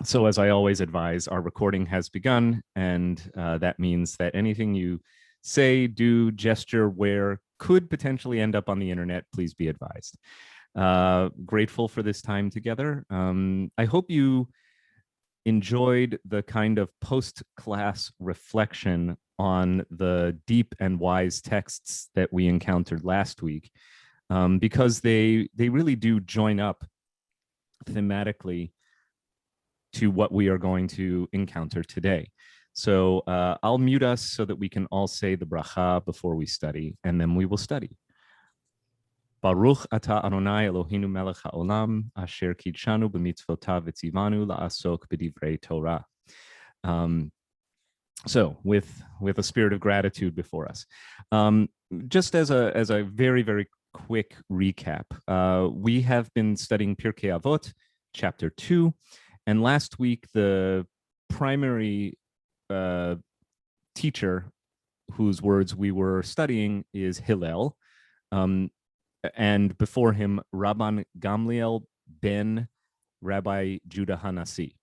So as I always advise, our recording has begun, and that means that anything you say, do, gesture, wear could potentially end up on the internet. Please be advised. Grateful for this time together. I hope you enjoyed the kind of post-class reflection on the deep and wise texts that we encountered last week, because they really do join up thematically to what we are going to encounter today. So I'll mute us so that we can all say the bracha before we study, and then we will study. Baruch ata Adonai Eloheinu melech haolam, asher kidshanu b'mitzvotav v'tzivanu la'asok b'divrei Torah. So with a spirit of gratitude before us. Just as a very, very quick recap, we have been studying Pirkei Avot, chapter 2, and last week the primary teacher whose words we were studying is Hillel, and before him, Rabban Gamliel ben Rabbi Judah Hanasi.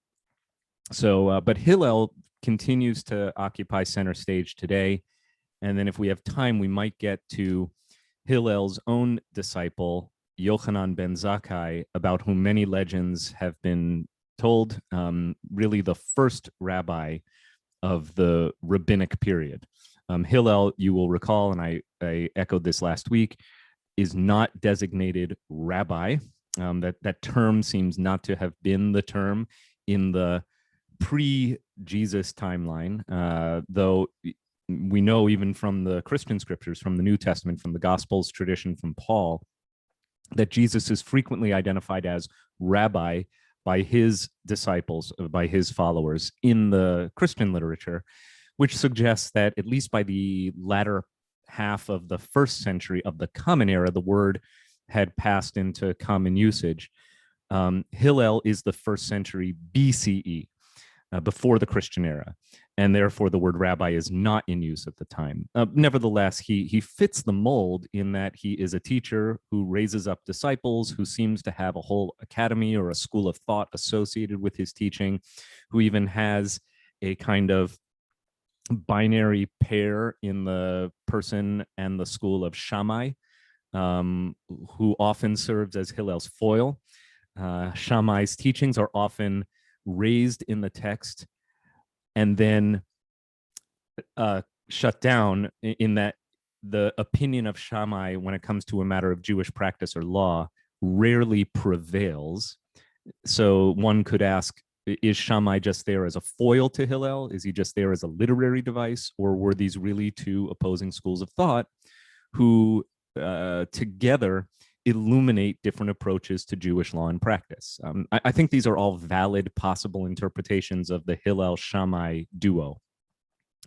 So, but Hillel continues to occupy center stage today. And then if we have time, we might get to Hillel's own disciple, Yochanan ben Zakkai, about whom many legends have been told, really the first rabbi of the rabbinic period. Hillel, you will recall, and I echoed this last week, is not designated rabbi. That term seems not to have been the term in the pre-Jesus timeline, though we know even from the Christian scriptures, from the New Testament, from the Gospels tradition from Paul, that Jesus is frequently identified as rabbi by his disciples, by his followers in the Christian literature, which suggests that at least by the latter half of the first century of the Common Era, the word had passed into common usage. Hillel is the first century BCE, before the Christian era, and therefore the word rabbi is not in use at the time. Nevertheless, he fits the mold in that he is a teacher who raises up disciples, who seems to have a whole academy or a school of thought associated with his teaching, who even has a kind of binary pair in the person and the school of Shammai, who often serves as Hillel's foil. Shammai's teachings are often raised in the text and then shut down, in that the opinion of Shammai when it comes to a matter of Jewish practice or law rarely prevails. So one could ask, is Shammai just there as a foil to Hillel? Is he just there as a literary device? Or were these really two opposing schools of thought who together illuminate different approaches to Jewish law and practice? I think these are all valid possible interpretations of the Hillel-Shammai duo.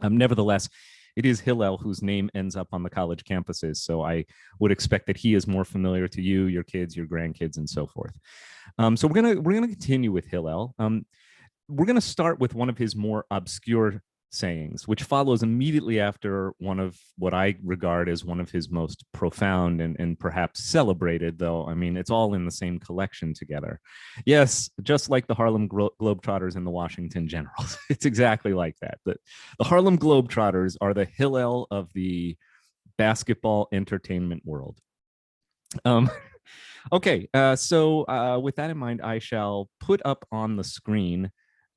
Nevertheless, it is Hillel whose name ends up on the college campuses, so I would expect that he is more familiar to you, your kids, your grandkids, and so forth. So we're gonna continue with Hillel. We're gonna start with one of his more obscure sayings, which follows immediately after one of what I regard as one of his most profound and perhaps celebrated, though, I mean, it's all in the same collection together. Yes, just like the Harlem Globetrotters and the Washington Generals. It's exactly like that. The Harlem Globetrotters are the Hillel of the basketball entertainment world. Okay, so with that in mind, I shall put up on the screen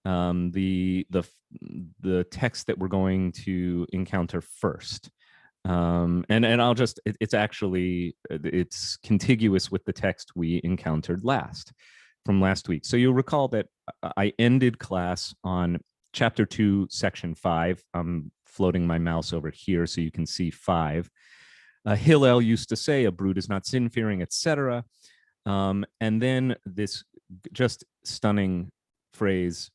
the text that we're going to encounter first, and I'll just it's contiguous with the text we encountered from last week. So you'll recall that I ended class on chapter 2, section 5. I'm floating my mouse over here so you can see 5. Hillel used to say, "A brute is not sin-fearing," etc. And then this just stunning phrase,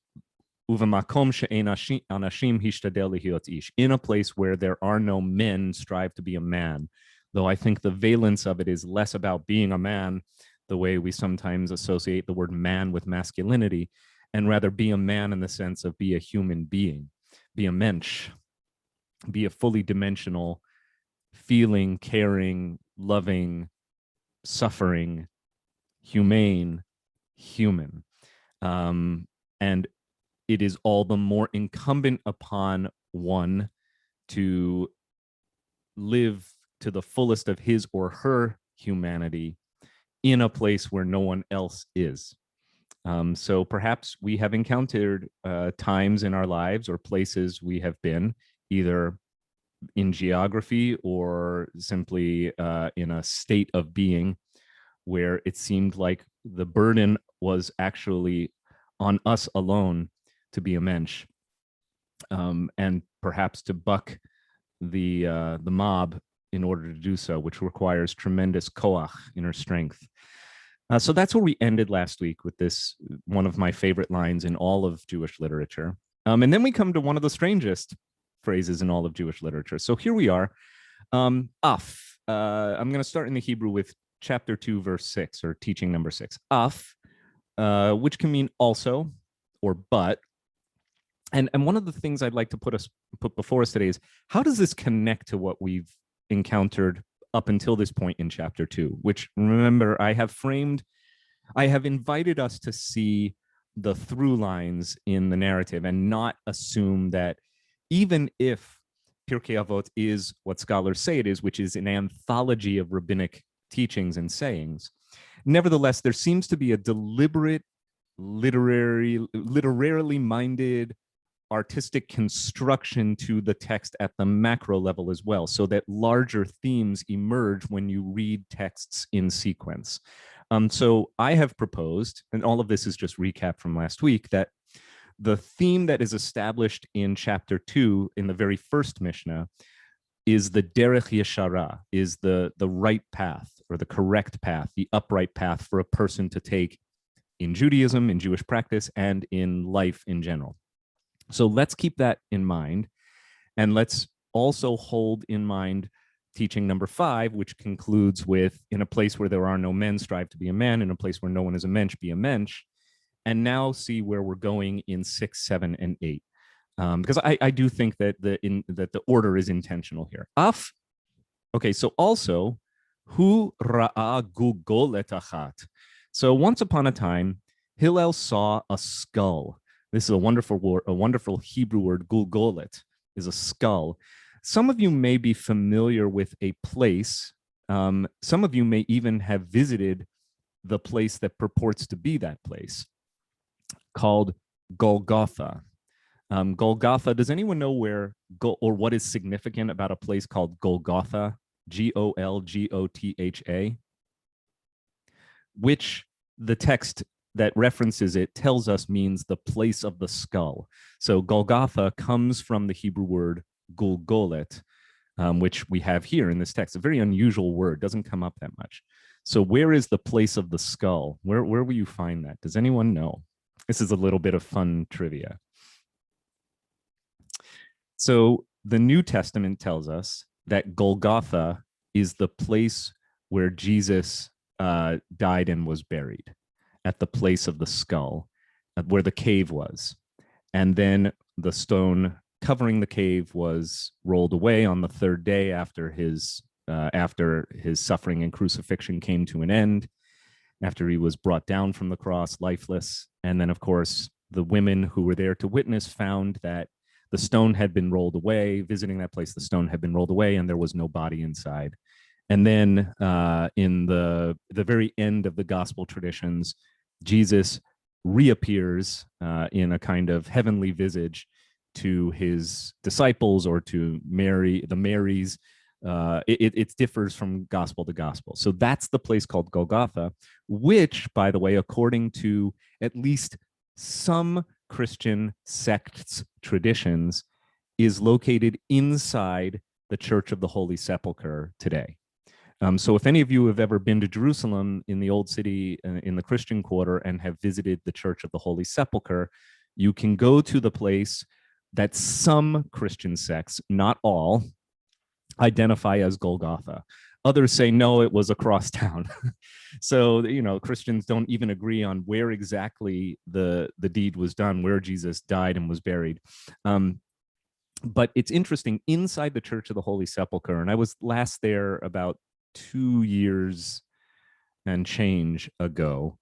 "Uvamakom she'ein anashim hishtadel lihiot ish," in a place where there are no men, strive to be a man. Though I think the valence of it is less about being a man, the way we sometimes associate the word man with masculinity, and rather be a man in the sense of be a human being, be a mensch, be a fully dimensional, feeling, caring, loving, suffering, humane, human. And it is all the more incumbent upon one to live to the fullest of his or her humanity in a place where no one else is. So perhaps we have encountered times in our lives or places we have been, either in geography or simply in a state of being, where it seemed like the burden was actually on us alone to be a mensch, and perhaps to buck the mob in order to do so, which requires tremendous koach, inner strength. So that's where we ended last week with this, one of my favorite lines in all of Jewish literature. And then we come to one of the strangest phrases in all of Jewish literature. So here we are. Af. I'm going to start in the Hebrew with chapter 2, verse 6, or teaching number 6. Af, which can mean also or but. And one of the things I'd like to put before us today is, how does this connect to what we've encountered up until this point in chapter 2, which, remember, I have invited us to see the through lines in the narrative and not assume that even if Pirkei Avot is what scholars say it is, which is an anthology of rabbinic teachings and sayings, nevertheless, there seems to be a deliberate, literarily minded artistic construction to the text at the macro level as well, so that larger themes emerge when you read texts in sequence. So I have proposed, and all of this is just recap from last week, that the theme that is established in chapter 2 in the very first Mishnah is the derech yeshara, is the right path, or the correct path, the upright path for a person to take in Judaism, in Jewish practice, and in life in general. So let's keep that in mind, and let's also hold in mind teaching number 5, which concludes with, in a place where there are no men, strive to be a man; in a place where no one is a mensch, be a mensch. And now see where we're going in 6, 7, and 8, because I do think that the order is intentional here. Af. Okay, so also, hu ra'a gugolet achat. So once upon a time, Hillel saw a skull. This is a wonderful word, a wonderful Hebrew word. Gulgolet is a skull. Some of you may be familiar with a place. Some of you may even have visited the place that purports to be that place, called Golgotha. Golgotha, does anyone know where, or what is significant about a place called Golgotha? Golgotha, which the text that references it tells us means the place of the skull. So Golgotha comes from the Hebrew word gulgolet, which we have here in this text. A very unusual word, doesn't come up that much. So where is the place of the skull? Where will you find that? Does anyone know? This is a little bit of fun trivia. So the New Testament tells us that Golgotha is the place where Jesus died and was buried, at the place of the skull, where the cave was. And then the stone covering the cave was rolled away on the third day after his suffering and crucifixion came to an end, after he was brought down from the cross lifeless. And then, of course, the women who were there to witness found that the stone had been rolled away. Visiting that place, the stone had been rolled away and there was no body inside. And then in the very end of the gospel traditions, Jesus reappears in a kind of heavenly visage to his disciples, or to Mary, the Marys. It differs from gospel to gospel. So that's the place called Golgotha, which, by the way, according to at least some Christian sects' traditions, is located inside the Church of the Holy Sepulchre today. So if any of you have ever been to Jerusalem in the Old City, in the Christian Quarter, and have visited the Church of the Holy Sepulchre, you can go to the place that some Christian sects, not all, identify as Golgotha. Others say, no, it was across town. So, Christians don't even agree on where exactly the deed was done, where Jesus died and was buried. But it's interesting, inside the Church of the Holy Sepulchre, and I was last there about 2 years and change ago.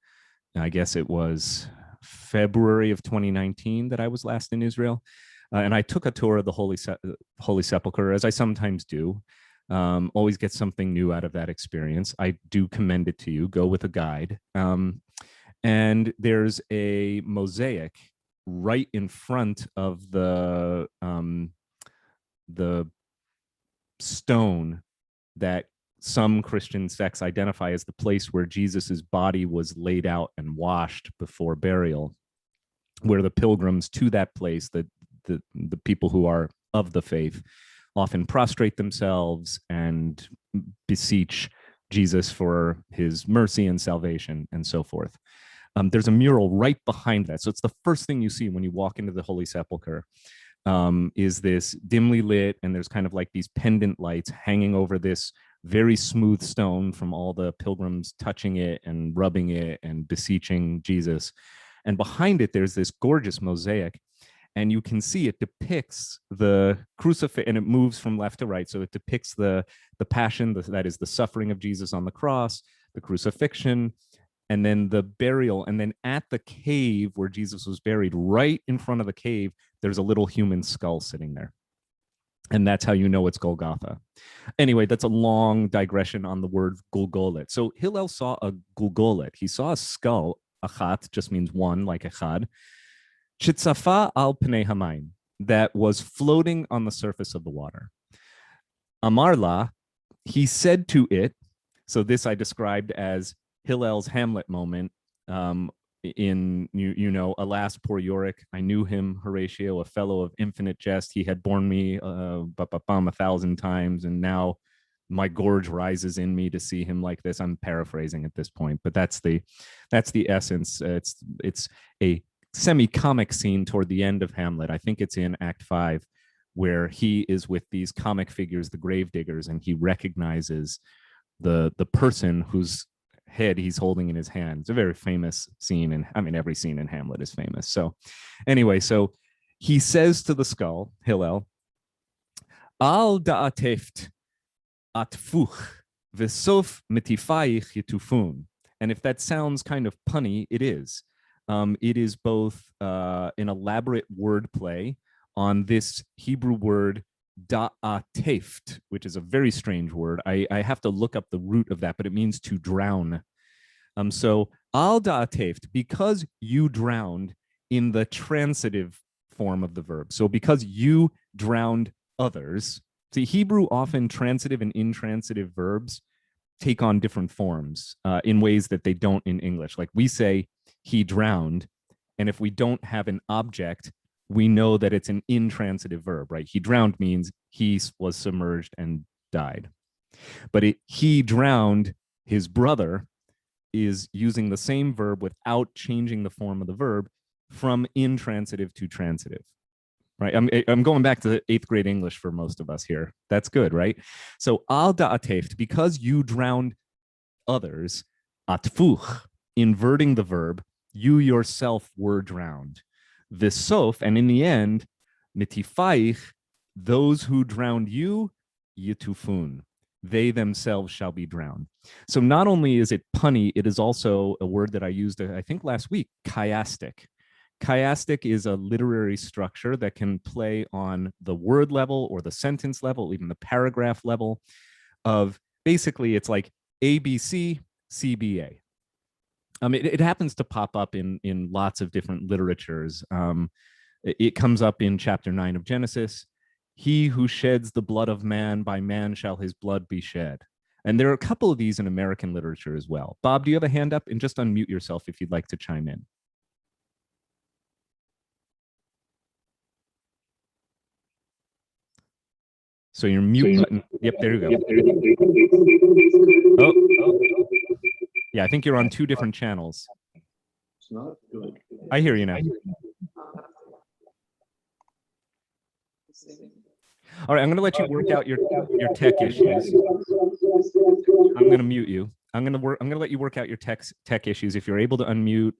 I guess it was February of 2019 that I was last in Israel. And I took a tour of the Holy Sepulchre, as I sometimes do. Always get something new out of that experience. I do commend it to you. Go with a guide. And there's a mosaic right in front of the stone that some Christian sects identify as the place where Jesus's body was laid out and washed before burial, where the pilgrims to that place, the people who are of the faith, often prostrate themselves and beseech Jesus for his mercy and salvation and so forth. There's a mural right behind that. So it's the first thing you see when you walk into the Holy Sepulchre, is this dimly lit, and there's kind of like these pendant lights hanging over this very smooth stone from all the pilgrims touching it and rubbing it and beseeching Jesus. And behind it, there's this gorgeous mosaic. And you can see it depicts the crucifix, and it moves from left to right. So it depicts the passion, that is the suffering of Jesus on the cross, the crucifixion, and then the burial. And then at the cave where Jesus was buried, right in front of the cave, there's a little human skull sitting there. And that's how you know it's Golgotha. Anyway, that's a long digression on the word Gulgolet. So Hillel saw a Gulgolet. He saw a skull. Achat just means one, like echad. Shitzafa al pnei hamayim, that was floating on the surface of the water. Amarla, he said to it, so this I described as Hillel's Hamlet moment, in, alas, poor Yorick, I knew him, Horatio, a fellow of infinite jest. He had borne me 1,000 times, and now my gorge rises in me to see him like this. I'm paraphrasing at this point, but that's the essence. It's a semi-comic scene toward the end of Hamlet. I think it's in Act 5, where he is with these comic figures, the gravediggers, and he recognizes the person whose head he's holding in his hand. It's a very famous scene, and I mean, every scene in Hamlet is famous. So anyway, so he says to the skull, Hillel, Al da'ateft atfuch v'sof mitifayich yitufun. And if that sounds kind of punny, it is. It is both an elaborate wordplay on this Hebrew word da'ateft, which is a very strange word. I have to look up the root of that, but it means to drown. So al da'ateft, because you drowned, in the transitive form of the verb. So because you drowned others. See, Hebrew often transitive and intransitive verbs take on different forms in ways that they don't in English. Like we say, he drowned, and if we don't have an object, we know that it's an intransitive verb, right? He drowned means he was submerged and died. But he drowned his brother is using the same verb without changing the form of the verb from intransitive to transitive, right? I'm going back to 8th grade English for most of us here. That's good, right? So al da'ateft, because you drowned others, atfuch, inverting the verb, you yourself were drowned. V'sof, and in the end, mitifayich, those who drowned you, yitufun, they themselves shall be drowned. So not only is it punny, it is also a word that I used, I think last week, chiastic. Chiastic is a literary structure that can play on the word level or the sentence level, even the paragraph level of, basically it's like ABC, CBA. It happens to pop up in lots of different literatures. It comes up in chapter 9 of Genesis. He who sheds the blood of man, by man shall his blood be shed. And there are a couple of these in American literature as well. Bob, do you have a hand up? And just unmute yourself if you'd like to chime in. So your mute button. Yep, there you go. Oh. Yeah, I think you're on 2 different channels. It's not good. I hear you now. All right, I'm going to let you work out your tech issues. I'm going to mute you. I'm going to let you work out your tech issues. If you're able to unmute,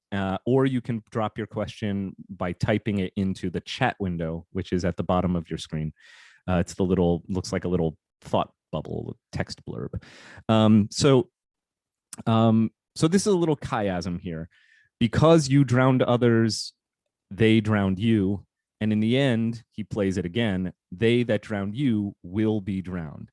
or you can drop your question by typing it into the chat window, which is at the bottom of your screen. It's the little, looks like a little thought bubble, text blurb. So this is a little chiasm here, Because you drowned others, they drowned you. And in the end, he plays it again. They that drowned you will be drowned.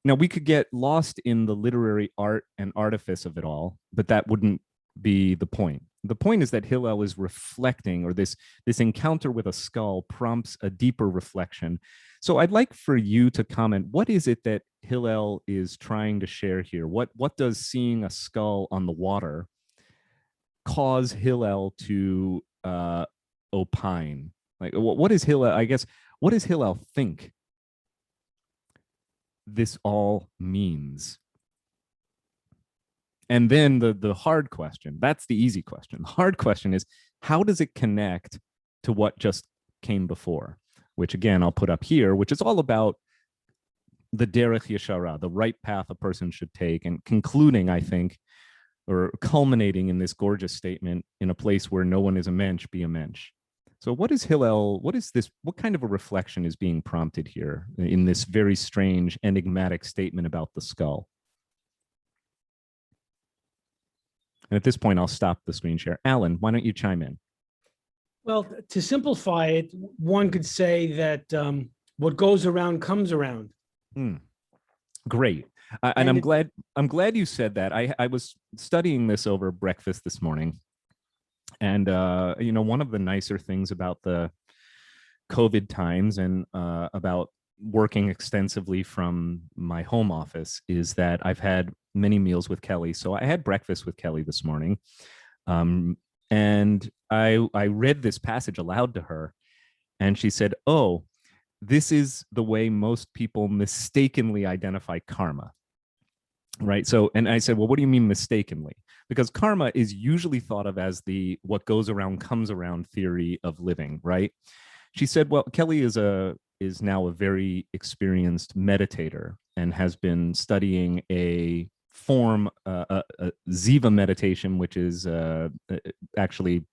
Now, we could get lost in the literary art and artifice of it all, but that wouldn't be the point. The point is that Hillel is reflecting, or this encounter with a skull prompts a deeper reflection. So I'd like for you to comment, what is it that Hillel is trying to share here? What does seeing a skull on the water cause Hillel to opine? Like, what is Hillel, I guess, what does Hillel think this all means? And then the hard question, that's the easy question. The hard question is, how does it connect to what just came before? Which again, I'll put up here, which is all about the derech yeshara, the right path a person should take, and concluding, I think, or culminating in this gorgeous statement, in a place where no one is a mensch, be a mensch. So what is Hillel, what is this, what kind of a reflection is being prompted here in this very strange, enigmatic statement about the skull? And at this point, I'll stop the screen share. Alan, why don't you chime in? Well, to simplify it, one could say that what goes around comes around. Great. And I'm glad you said that. I was studying this over breakfast this morning. And, one of the nicer things about the COVID times and about working extensively from my home office is that I've had many meals with Kelly. So I had breakfast with Kelly this morning. And I read this passage aloud to her, and she said, "Oh, this is the way most people mistakenly identify karma." Right. So, and I said, "Well, what do you mean mistakenly?" Because karma is usually thought of as the what goes around comes around theory of living, right? She said, "Well, Kelly is now a very experienced meditator and has been studying a form, a Ziva meditation, which is actually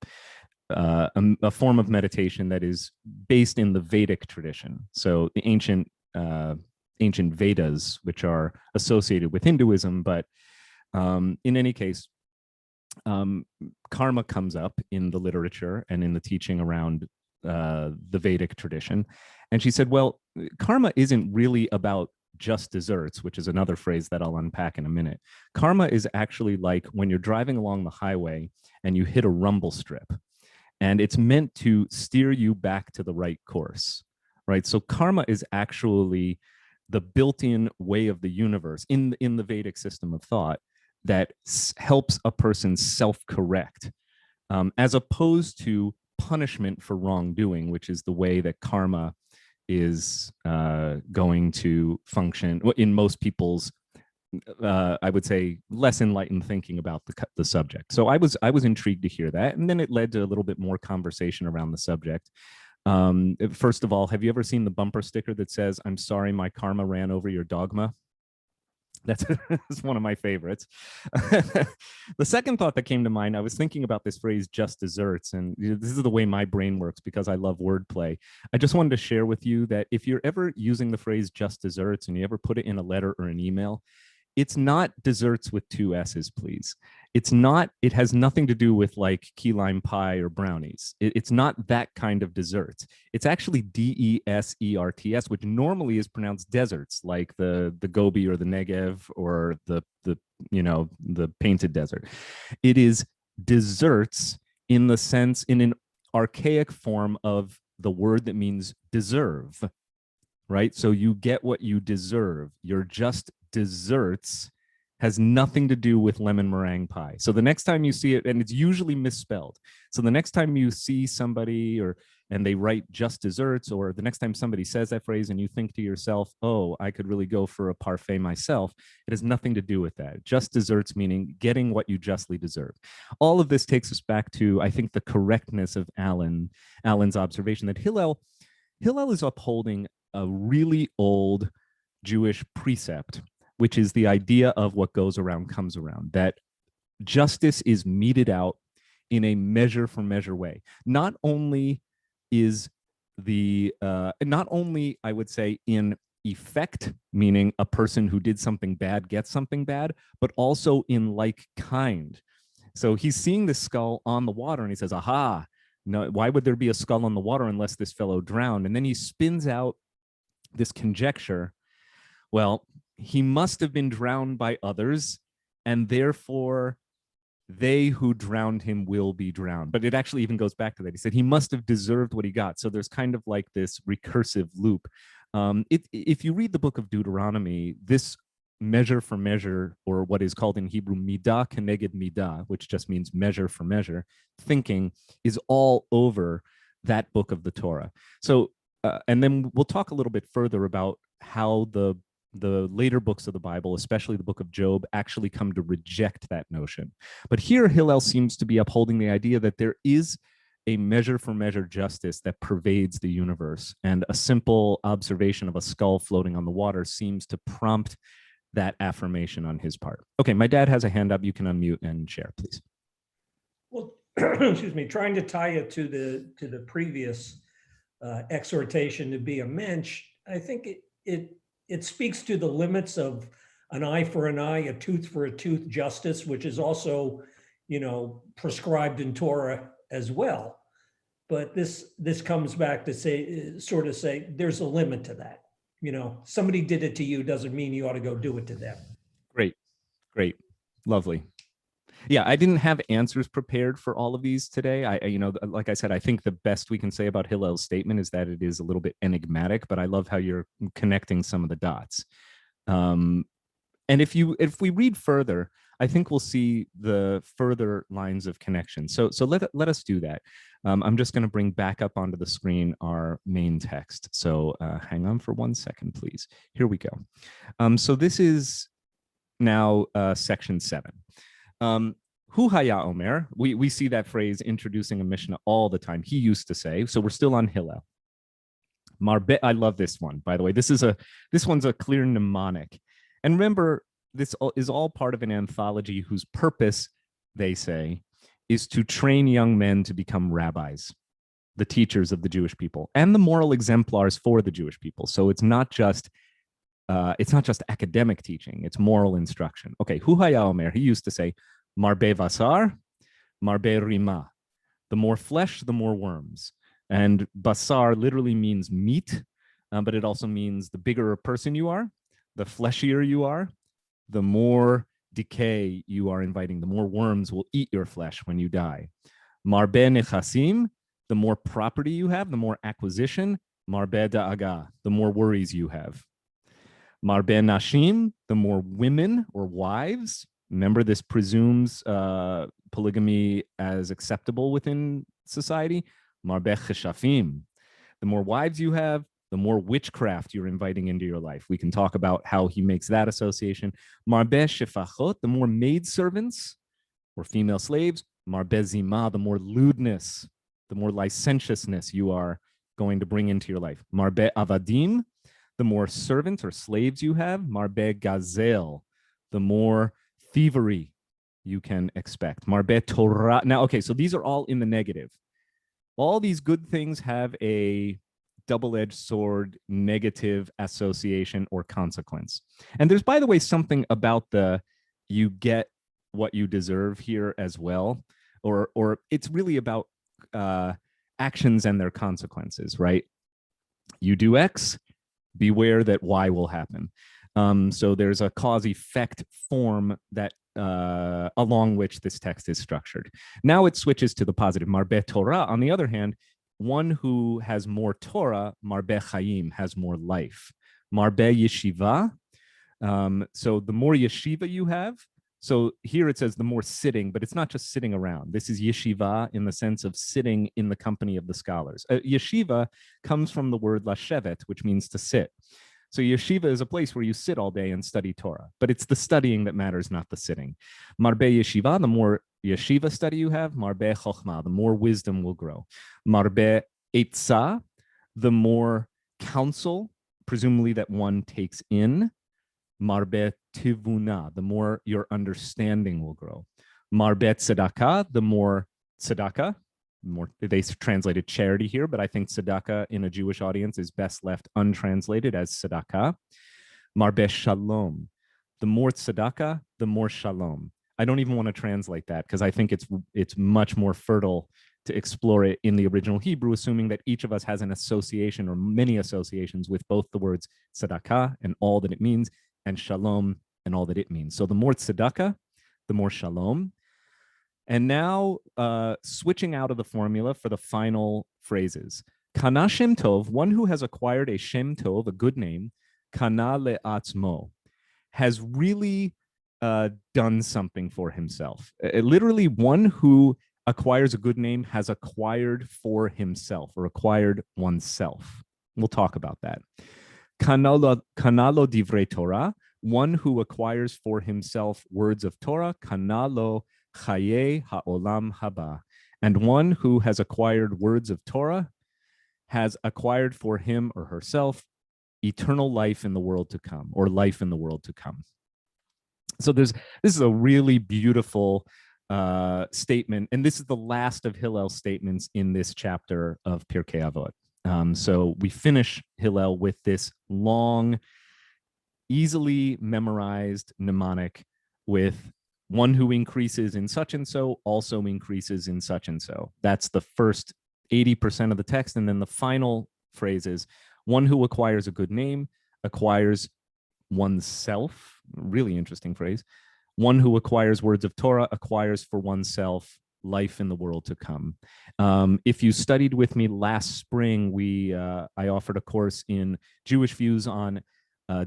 a form of meditation that is based in the Vedic tradition. So the ancient Vedas, which are associated with Hinduism, but in any case, karma comes up in the literature and in the teaching around the Vedic tradition. And she said, well, karma isn't really about just desserts, which is another phrase that I'll unpack in a minute. Karma is actually like when you're driving along the highway and you hit a rumble strip, and it's meant to steer you back to the right course, right? So karma is actually the built-in way of the universe in the Vedic system of thought that helps a person self-correct, as opposed to punishment for wrongdoing, which is the way that karma is going to function in most people's, I would say, less enlightened thinking about the subject. So I was intrigued to hear that, and then it led to a little bit more conversation around the subject. First of all, have you ever seen the bumper sticker that says, "I'm sorry, my karma ran over your dogma"? That's one of my favorites. The second thought that came to mind, I was thinking about this phrase, just desserts, and this is the way my brain works because I love wordplay. I just wanted to share with you that if you're ever using the phrase just desserts and you ever put it in a letter or an email, it's not desserts with two S's, please. It's not, it has nothing to do with like key lime pie or brownies. It's not that kind of desserts. It's actually DESERTS, which normally is pronounced deserts, like the Gobi or the Negev or the painted desert. It is desserts in the sense, in an archaic form of the word that means deserve, right? So you get what you deserve. You're just desserts, has nothing to do with lemon meringue pie. So the next time you see it, and it's usually misspelled. So the next time you see somebody and they write just desserts, or the next time somebody says that phrase and you think to yourself, oh, I could really go for a parfait myself, it has nothing to do with that. Just desserts meaning getting what you justly deserve. All of this takes us back to, I think, the correctness of Alan's observation that Hillel is upholding a really old Jewish precept, which is the idea of what goes around comes around, that justice is meted out in a measure for measure way. Not only I would say in effect, meaning a person who did something bad gets something bad, but also in like kind. So he's seeing this skull on the water and he says, aha, no, why would there be a skull on the water unless this fellow drowned? And then he spins out this conjecture. Well, he must have been drowned by others, and therefore they who drowned him will be drowned. But it actually even goes back to that. He said he must have deserved what he got. So there's kind of like this recursive loop. If you read the book of Deuteronomy, this measure for measure, or what is called in Hebrew midah keneged midah, which just means measure for measure, thinking is all over that book of the Torah. So, and then we'll talk a little bit further about how the later books of the Bible, especially the book of Job, actually come to reject that notion. But here Hillel seems to be upholding the idea that there is a measure for measure justice that pervades the universe, and a simple observation of a skull floating on the water seems to prompt that affirmation on his part. Okay, my dad has a hand up. You can unmute and share, please. Well, excuse me, trying to tie it to the previous exhortation to be a mensch, I think it speaks to the limits of an eye for an eye, a tooth for a tooth justice, which is also, prescribed in Torah as well. But this comes back to say there's a limit to that. Somebody did it to you doesn't mean you ought to go do it to them. Great, lovely. Yeah, I didn't have answers prepared for all of these today. Like I said, I think the best we can say about Hillel's statement is that it is a little bit enigmatic, but I love how you're connecting some of the dots. And if we read further, I think we'll see the further lines of connection. So let us do that. I'm just going to bring back up onto the screen our main text. So hang on for 1 second, please. Here we go. So this is now section 7. Hu haya omer, we see that phrase introducing a Mishnah all the time. He used to say, so we're still on Hillel. Marbe, I love this one, by the way. This one's a clear mnemonic. And remember, this is all part of an anthology whose purpose, they say, is to train young men to become rabbis, the teachers of the Jewish people, and the moral exemplars for the Jewish people. So it's not just academic teaching, it's moral instruction. Okay, Hu haya omer, he used to say, marbe vasar, marbe rima. The more flesh, the more worms. And basar literally means meat, but it also means the bigger a person you are, the fleshier you are, the more decay you are inviting, the more worms will eat your flesh when you die. Marbe nechasim, the more property you have, the more acquisition. Marbe da'aga, the more worries you have. Marbe nashim, the more women or wives. Remember, this presumes polygamy as acceptable within society. Marbe cheshafim, the more wives you have, the more witchcraft you're inviting into your life. We can talk about how he makes that association. Marbe shefachot, the more maidservants or female slaves. Marbe zima, the more lewdness, the more licentiousness you are going to bring into your life. Marbe avadim, the more servants or slaves you have. Marbe gazel, the more thievery you can expect. Marbe Torah. Now, okay, so these are all in the negative. All these good things have a double-edged sword negative association or consequence. And there's, by the way, something about the you get what you deserve here as well, or it's really about actions and their consequences, right? You do X, beware that Y will happen. So there's a cause-effect form that along which this text is structured. Now it switches to the positive. Marbe Torah, on the other hand, one who has more Torah, Marbe Chaim, has more life. Marbe Yeshiva, so the more yeshiva you have, so here it says the more sitting, but it's not just sitting around. This is yeshiva in the sense of sitting in the company of the scholars. Yeshiva comes from the word lashevet, which means to sit. So yeshiva is a place where you sit all day and study Torah, but it's the studying that matters, not the sitting. Marbe yeshiva, the more yeshiva study you have, marbe chokhmah, the more wisdom will grow. Marbe eitzah, the more counsel, presumably that one takes in. Marbe tivuna, the more your understanding will grow. Marbe tzedakah, the more tzedakah, more they translated charity here, but I think tzedakah in a Jewish audience is best left untranslated as tzedakah. Marbe shalom, the more tzedakah, the more shalom. I don't even want to translate that because I think it's much more fertile to explore it in the original Hebrew, assuming that each of us has an association or many associations with both the words tzedakah and all that it means, and shalom and all that it means. So the more tzedakah, the more shalom. And now switching out of the formula for the final phrases. Kana Shem Tov, one who has acquired a Shem Tov, a good name, Kana le'atzmo, has really done something for himself. Literally, one who acquires a good name has acquired for himself or acquired oneself. We'll talk about that. Kanalo divrei Torah, one who acquires for himself words of Torah, kanalo chaye ha'olam haba, and one who has acquired words of Torah has acquired for him or herself eternal life in the world to come, or life in the world to come. So this is a really beautiful statement, and this is the last of Hillel's statements in this chapter of Pirkei Avot. So we finish Hillel with this long, easily memorized mnemonic with one who increases in such and so also increases in such and so. That's the first 80% of the text. And then the final phrase is one who acquires a good name acquires oneself. Really interesting phrase. One who acquires words of Torah acquires for oneself life in the world to come. If you studied with me last spring, I offered a course in Jewish views on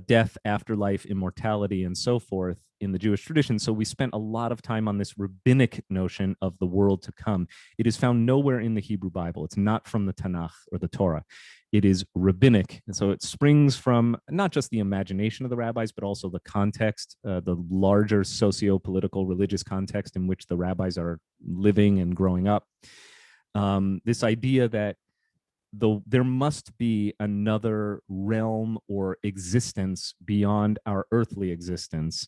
death, afterlife, immortality, and so forth in the Jewish tradition. So we spent a lot of time on this rabbinic notion of the world to come. It is found nowhere in the Hebrew Bible. It's not from the Tanakh or the Torah. It is rabbinic. And so it springs from not just the imagination of the rabbis, but also the context, the larger socio-political religious context in which the rabbis are living and growing up. This idea that there must be another realm or existence beyond our earthly existence,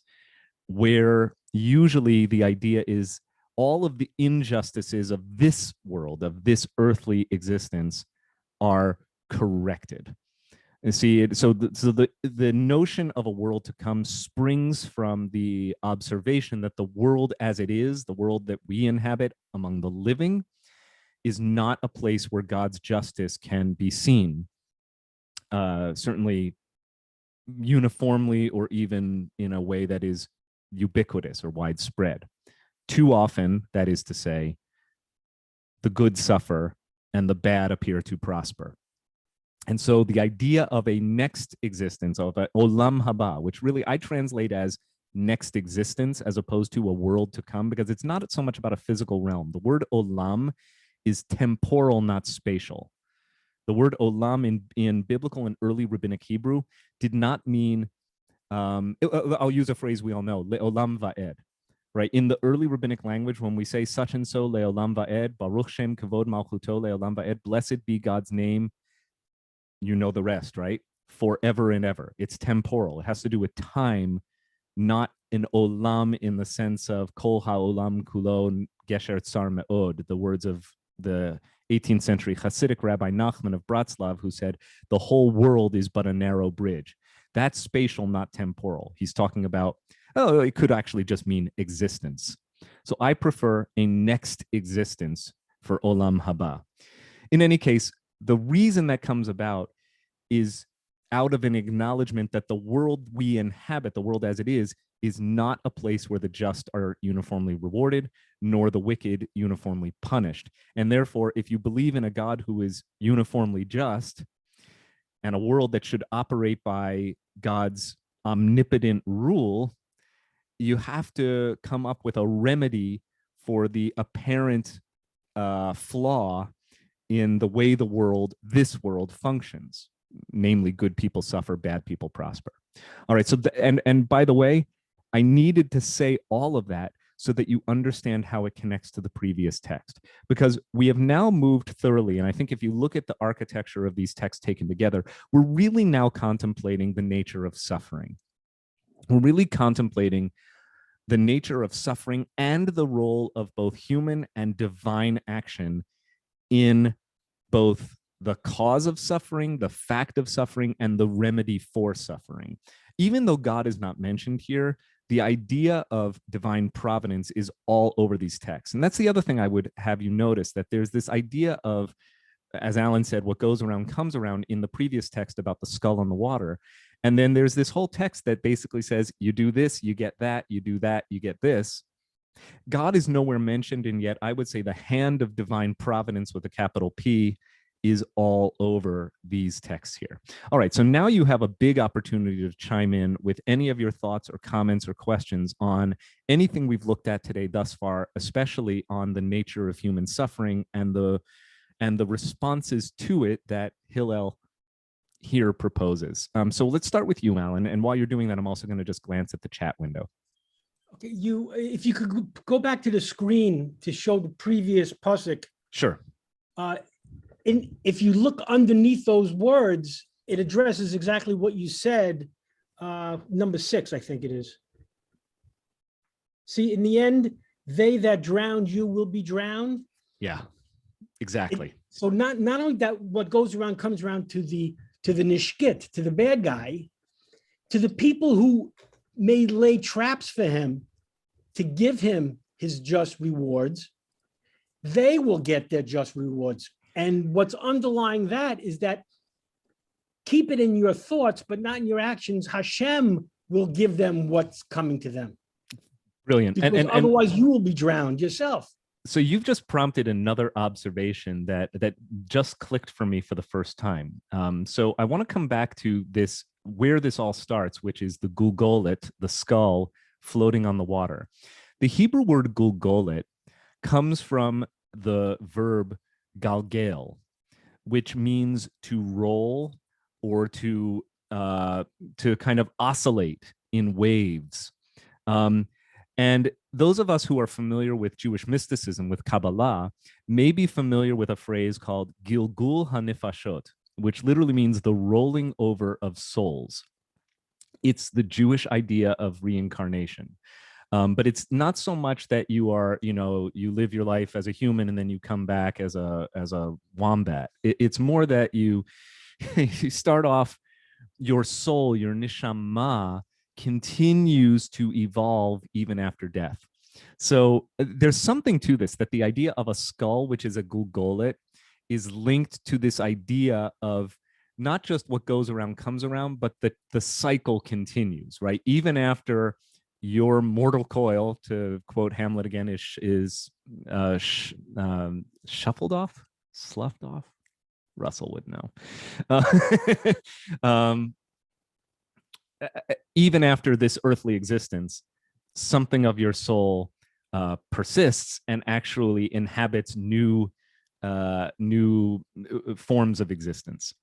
where usually the idea is all of the injustices of this world, of this earthly existence, are corrected. And see, the notion of a world to come springs from the observation that the world as it is, the world that we inhabit among the living, is not a place where God's justice can be seen, certainly uniformly or even in a way that is ubiquitous or widespread. Too often, that is to say, the good suffer and the bad appear to prosper. And so the idea of a next existence, of a olam haba, which really I translate as next existence as opposed to a world to come, because it's not so much about a physical realm. The word olam is temporal, not spatial. The word olam in biblical and early rabbinic Hebrew did not mean, I'll use a phrase we all know, le'olam va'ed, right? In the early rabbinic language, when we say such and so, le'olam va'ed, baruch shem kavod malchuto le'olam va'ed, blessed be God's name, you know the rest, right? Forever and ever. It's temporal. It has to do with time, not an olam in the sense of kol ha'olam kulo gesher tsar me'od, the words of the 18th century Hasidic Rabbi Nachman of Bratslav, who said, the whole world is but a narrow bridge. That's spatial, not temporal. He's talking about, it could actually just mean existence. So I prefer a next existence for olam haba. In any case, the reason that comes about is out of an acknowledgement that the world we inhabit, the world as it is not a place where the just are uniformly rewarded, nor the wicked uniformly punished. And therefore, if you believe in a God who is uniformly just, and a world that should operate by God's omnipotent rule, you have to come up with a remedy for the apparent flaw in the way this world functions. Namely, good people suffer, bad people prosper. All right, so and by the way, I needed to say all of that so that you understand how it connects to the previous text, because we have now moved thoroughly, and I think if you look at the architecture of these texts taken together, we're really now contemplating the nature of suffering. We're really contemplating the nature of suffering and the role of both human and divine action in both the cause of suffering, the fact of suffering, and the remedy for suffering. Even though God is not mentioned here, the idea of divine providence is all over these texts. And that's the other thing I would have you notice, that there's this idea of, as Alan said, what goes around comes around in the previous text about the skull on the water. And then there's this whole text that basically says, you do this, you get that, you do that, you get this. God is nowhere mentioned, and yet I would say the hand of divine providence with a capital P is all over these texts here. All right, so now you have a big opportunity to chime in with any of your thoughts or comments or questions on anything we've looked at today thus far, especially on the nature of human suffering and the responses to it that Hillel here proposes. So let's start with you, Alan. And while you're doing that, I'm also going to just glance at the chat window. Okay, if you could go back to the screen to show the previous pasuk. Sure. And if you look underneath those words, it addresses exactly what you said. Number 6, I think it is. See, in the end, they that drowned you will be drowned. Yeah, exactly. So not only that, what goes around comes around to the nishkit, to the bad guy, to the people who may lay traps for him to give him his just rewards. They will get their just rewards. And what's underlying that is that keep it in your thoughts, but not in your actions. Hashem will give them what's coming to them. Brilliant. Because otherwise you will be drowned yourself. So you've just prompted another observation that just clicked for me for the first time. So I want to come back to this, where this all starts, which is the gulgolet, the skull floating on the water. The Hebrew word gulgolet comes from the verb galgel, which means to roll or to kind of oscillate in waves. And those of us who are familiar with Jewish mysticism, with Kabbalah, may be familiar with a phrase called Gilgul HaNefashot, which literally means the rolling over of souls. It's the Jewish idea of reincarnation. But it's not so much that you are, you live your life as a human and then you come back as a wombat. It's more that you start off, your soul, your neshama, continues to evolve even after death. So there's something to this, that the idea of a skull, which is a gulgolet, is linked to this idea of not just what goes around comes around, but the cycle continues, right? Even after your mortal coil, to quote Hamlet again, is shuffled off, sloughed off. Russell would know. Even after this earthly existence, something of your soul persists and actually inhabits new forms of existence.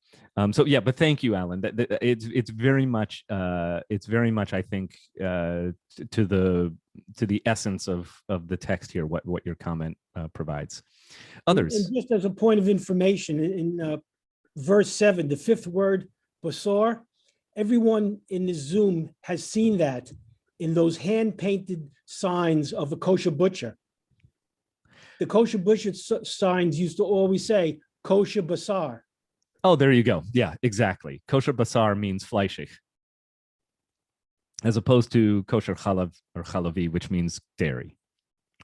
So yeah, but thank you, Alan. It's very much I think to the essence of the text here, what your comment provides. Others. And just as a point of information, in verse 7, the 5th word, basar, everyone in this Zoom has seen that in those hand-painted signs of a kosher butcher. The kosher butcher signs used to always say kosher basar. Oh, there you go. Yeah, exactly. Kosher basar means fleischig, as opposed to kosher chalav or chalavi, which means dairy,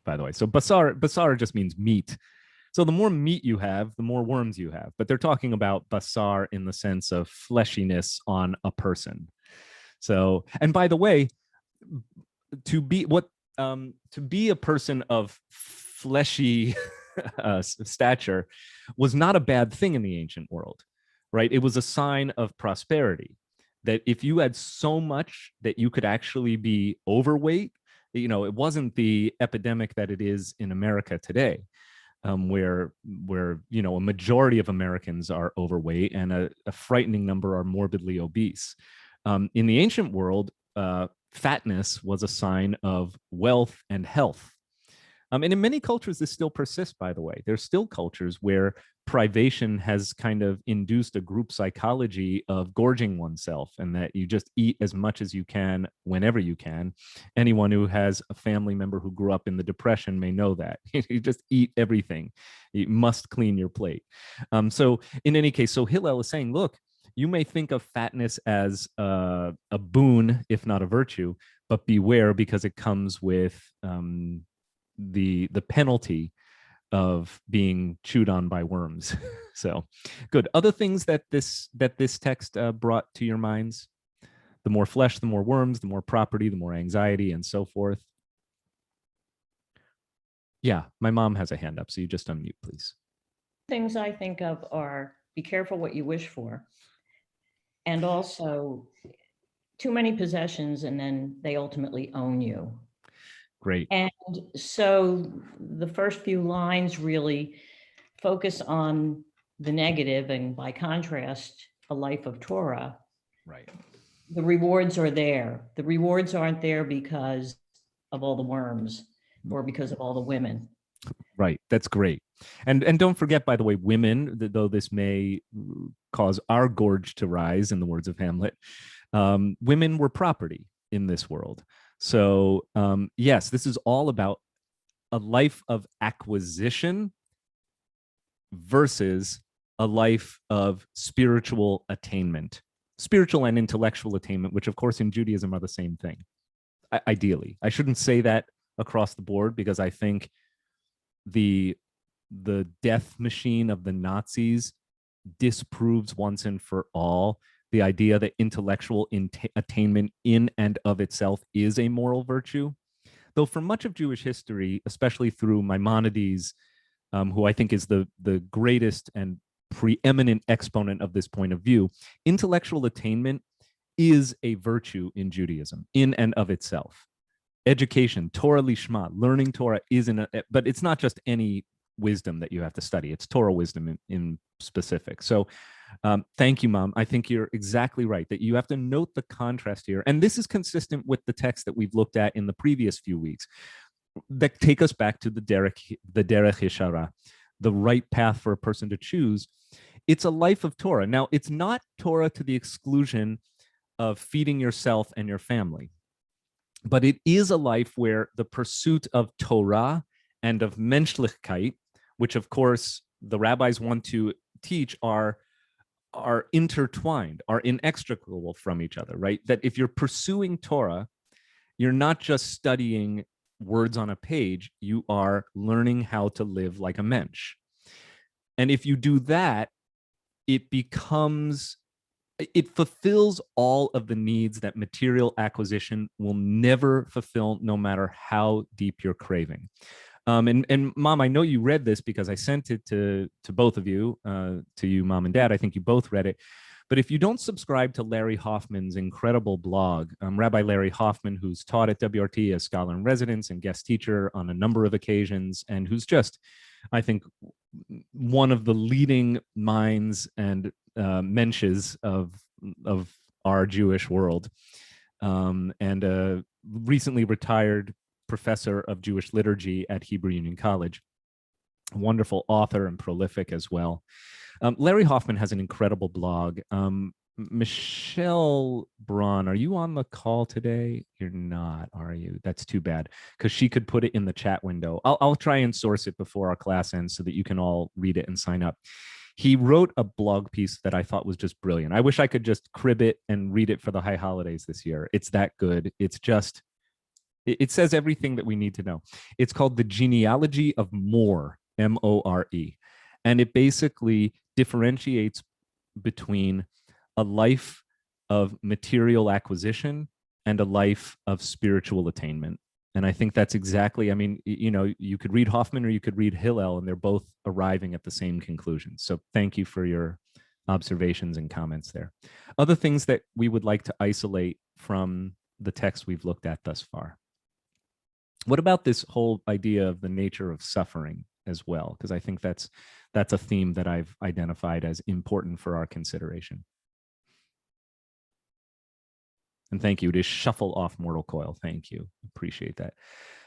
by the way. So basar just means meat. So the more meat you have, the more worms you have. But they're talking about basar in the sense of fleshiness on a person. So, and by the way, to be a person of fleshy stature was not a bad thing in the ancient world, right? It was a sign of prosperity, that if you had so much that you could actually be overweight, it wasn't the epidemic that it is in America today. Where a majority of Americans are overweight and a frightening number are morbidly obese. In the ancient world, fatness was a sign of wealth and health. And in many cultures, this still persists, by the way. There's still cultures where privation has kind of induced a group psychology of gorging oneself, and that you just eat as much as you can whenever you can. Anyone who has a family member who grew up in the Depression may know that. You just eat everything. You must clean your plate. So in any case, so Hillel is saying, look, you may think of fatness as a boon, if not a virtue, but beware, because it comes with the penalty of being chewed on by worms. So good. Other things that this text brought to your minds: the more flesh, the more worms, the more property, the more anxiety, and so forth. Yeah, my mom has a hand up, so you just unmute, please. Things I think of are be careful what you wish for, and also too many possessions and then they ultimately own you. Great. And so the first few lines really focus on the negative, and by contrast, a life of Torah. Right. The rewards are there. The rewards aren't there because of all the worms or because of all the women. Right. That's great. And don't forget, by the way, women, though this may cause our gorge to rise, in the words of Hamlet, women were property in this world. So yes, this is all about a life of acquisition versus a life of spiritual attainment, spiritual and intellectual attainment, which of course in Judaism are the same thing. Ideally, I shouldn't say that across the board, because I think the death machine of the Nazis disproves once and for all the idea that intellectual attainment in and of itself is a moral virtue. Though for much of Jewish history, especially through Maimonides, who I think is the greatest and preeminent exponent of this point of view, intellectual attainment is a virtue in Judaism in and of itself. Education, Torah Lishma, learning Torah but it's not just any wisdom that you have to study. It's Torah wisdom in specific. So thank you, Mom. I think you're exactly right that you have to note the contrast here. And this is consistent with the text that we've looked at in the previous few weeks that take us back to the derech yeshara, the right path for a person to choose. It's a life of Torah. Now, it's not Torah to the exclusion of feeding yourself and your family, but it is a life where the pursuit of Torah and of menschlichkeit, which of course the rabbis want to teach, are intertwined, are inextricable from each other, right? That if you're pursuing Torah, you're not just studying words on a page, you are learning how to live like a mensch. And if you do that, it fulfills all of the needs that material acquisition will never fulfill, no matter how deep you're craving. And Mom, I know you read this because I sent it to both of you, to you, Mom and Dad. I think you both read it. But if you don't subscribe to Larry Hoffman's incredible blog, Rabbi Larry Hoffman, who's taught at WRT as scholar in residence and guest teacher on a number of occasions, and who's just, I think, one of the leading minds and mensches of our Jewish world, and a recently retired professor of Jewish liturgy at Hebrew Union College, a wonderful author and prolific as well. Larry Hoffman has an incredible blog. Michelle Braun, are you on the call today? You're not, are you? That's too bad, because she could put it in the chat window. I'll try and source it before our class ends so that you can all read it and sign up. He wrote a blog piece that I thought was just brilliant. I wish I could just crib it and read it for the high holidays this year. It's that good. It's just, it says everything that we need to know. It's called The Genealogy of More, M-O-R-E. And it basically differentiates between a life of material acquisition and a life of spiritual attainment. And I think that's exactly, I mean, you know, you could read Hoffman or you could read Hillel, and they're both arriving at the same conclusion. So thank you for your observations and comments there. Other things that we would like to isolate from the text we've looked at thus far. What about this whole idea of the nature of suffering as well? Because I think that's a theme that I've identified as important for our consideration. And thank you to Shuffle Off Mortal Coil. Thank you. Appreciate that.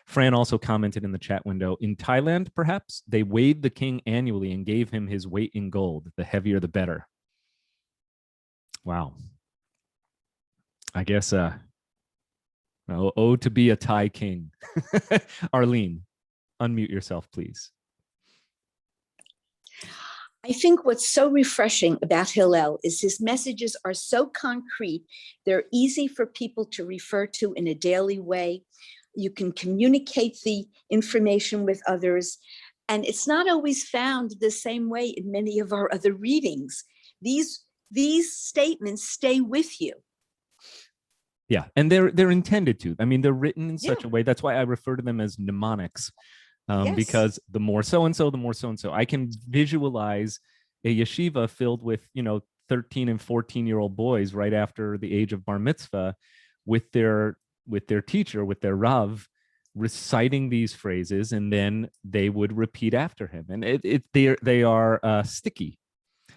Fran also commented in the chat window, in Thailand, perhaps, they weighed the king annually and gave him his weight in gold. The heavier, the better. Wow. I guess, to be a Thai king. Arlene, unmute yourself, please. I think what's so refreshing about Hillel is his messages are so concrete. They're easy for people to refer to in a daily way. You can communicate the information with others. And it's not always found the same way in many of our other readings. These statements stay with you. Yeah, and they're intended to. I mean, they're written in such Yeah. a way. That's why I refer to them as mnemonics, Yes. because the more so and so, the more so and so. I can visualize a yeshiva filled with 13 and 14-year-old boys right after the age of bar mitzvah, with their teacher, with their rav, reciting these phrases, and then they would repeat after him, and they are sticky.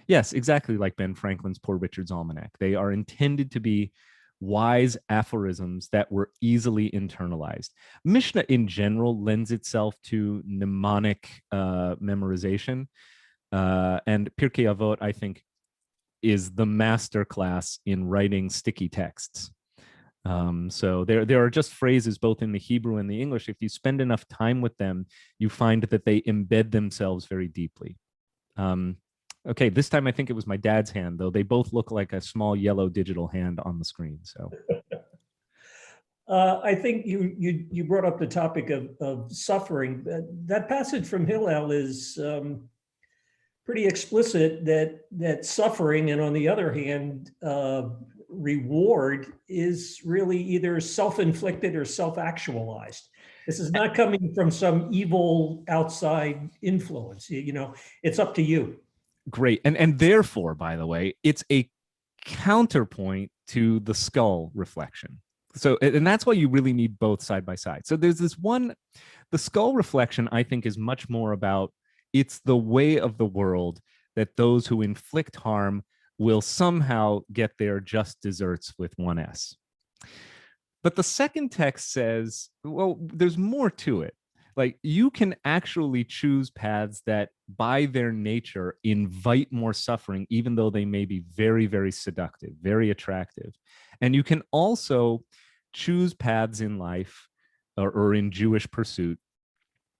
Yes, exactly like Ben Franklin's Poor Richard's Almanac. They are intended to be wise aphorisms that were easily internalized. Mishnah in general lends itself to mnemonic memorization. And Pirkei Avot, I think, is the master class in writing sticky texts. So there are just phrases both in the Hebrew and the English. If you spend enough time with them, you find that they embed themselves very deeply. Okay, this time I think it was my dad's hand, though. They both look like a small yellow digital hand on the screen. So I think you brought up the topic of suffering. That passage from Hillel is pretty explicit that suffering, and on the other hand, reward is really either self-inflicted or self-actualized. This is not coming from some evil outside influence. It's up to you. great. And therefore, by the way, it's a counterpoint to the skull reflection. So, and that's why you really need both side by side. So there's this one, the skull reflection, I think, is much more about it's the way of the world that those who inflict harm will somehow get their just desserts with one S. But the second text says, well, there's more to it. Like, you can actually choose paths that by their nature invite more suffering, even though they may be very, very seductive, very attractive. And you can also choose paths in life or in Jewish pursuit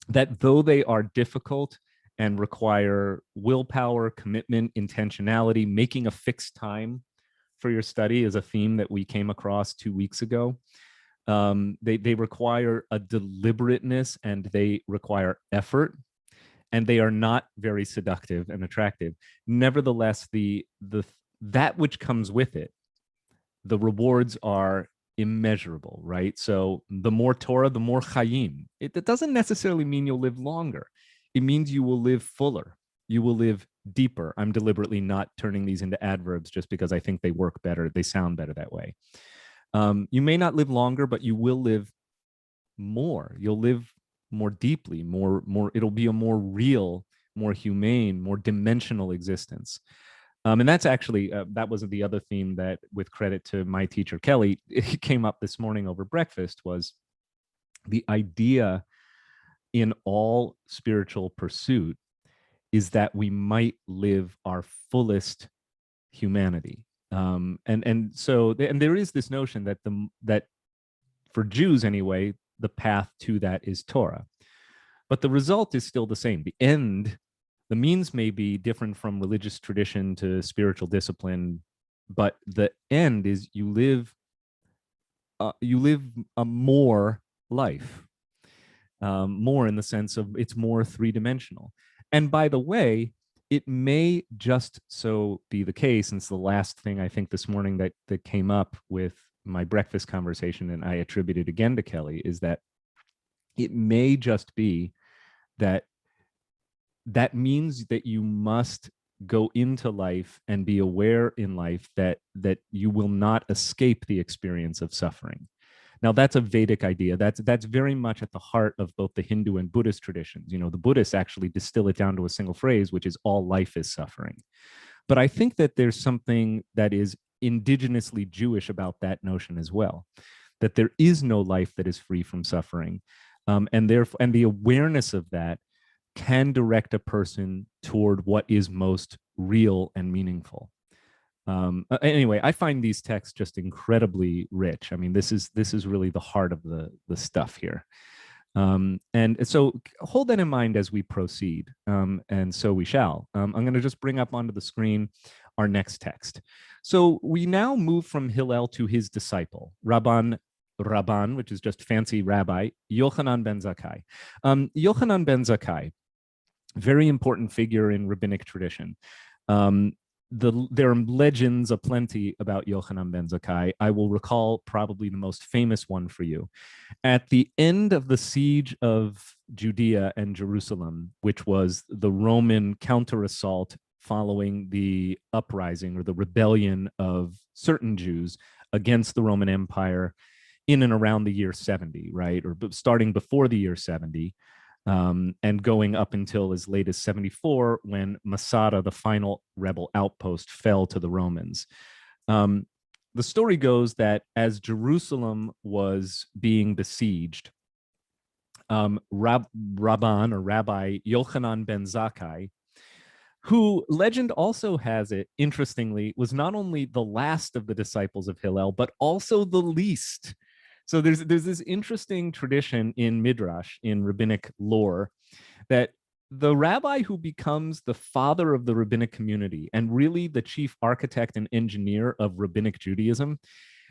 that, though they are difficult and require willpower, commitment, intentionality, making a fixed time for your study is a theme that we came across 2 weeks ago. They require a deliberateness, and they require effort, and they are not very seductive and attractive. Nevertheless, that which comes with it, the rewards are immeasurable, right? So the more Torah, the more chayim. It doesn't necessarily mean you'll live longer. It means you will live fuller. You will live deeper. I'm deliberately not turning these into adverbs just because I think they work better. They sound better that way. You may not live longer, but you will live more. You'll live more deeply, more. It'll be a more real, more humane, more dimensional existence. And that's actually, that was the other theme that, with credit to my teacher, Kelly, it came up this morning over breakfast, was the idea in all spiritual pursuit is that we might live our fullest humanity. And so there is this notion that that for Jews anyway, the path to that is Torah, but the result is still the same. The end, the means may be different from religious tradition to spiritual discipline, but the end is you live a more life, more in the sense of it's more three-dimensional. And by the way, it may just so be the case, and it's the last thing I think this morning that came up with my breakfast conversation, and I attribute it again to Kelly, is that it may just be that means that you must go into life and be aware in life that you will not escape the experience of suffering. Now, that's a Vedic idea. That's very much at the heart of both the Hindu and Buddhist traditions. The Buddhists actually distill it down to a single phrase, which is all life is suffering. But I think that there's something that is indigenously Jewish about that notion as well, that there is no life that is free from suffering. And the awareness of that can direct a person toward what is most real and meaningful. Anyway, I find these texts just incredibly rich. I mean, this is really the heart of the stuff here. And so hold that in mind as we proceed, and so we shall. I'm going to just bring up onto the screen our next text. So we now move from Hillel to his disciple, Rabban, which is just fancy rabbi, Yochanan ben Zakkai. Yochanan ben Zakkai, very important figure in rabbinic tradition. There are legends aplenty about Yochanan ben Zakkai. I will recall probably the most famous one for you. At the end of the siege of Judea and Jerusalem, which was the Roman counter-assault following the uprising or the rebellion of certain Jews against the Roman Empire in and around the year 70, right? Or starting before the year 70, and going up until as late as 74, when Masada, the final rebel outpost, fell to the Romans. The story goes that as Jerusalem was being besieged, Rabban, or Rabbi Yochanan ben Zakkai, who legend also has it, interestingly, was not only the last of the disciples of Hillel, but also the least. So there's this interesting tradition in Midrash, in rabbinic lore, that the rabbi who becomes the father of the rabbinic community and really the chief architect and engineer of rabbinic Judaism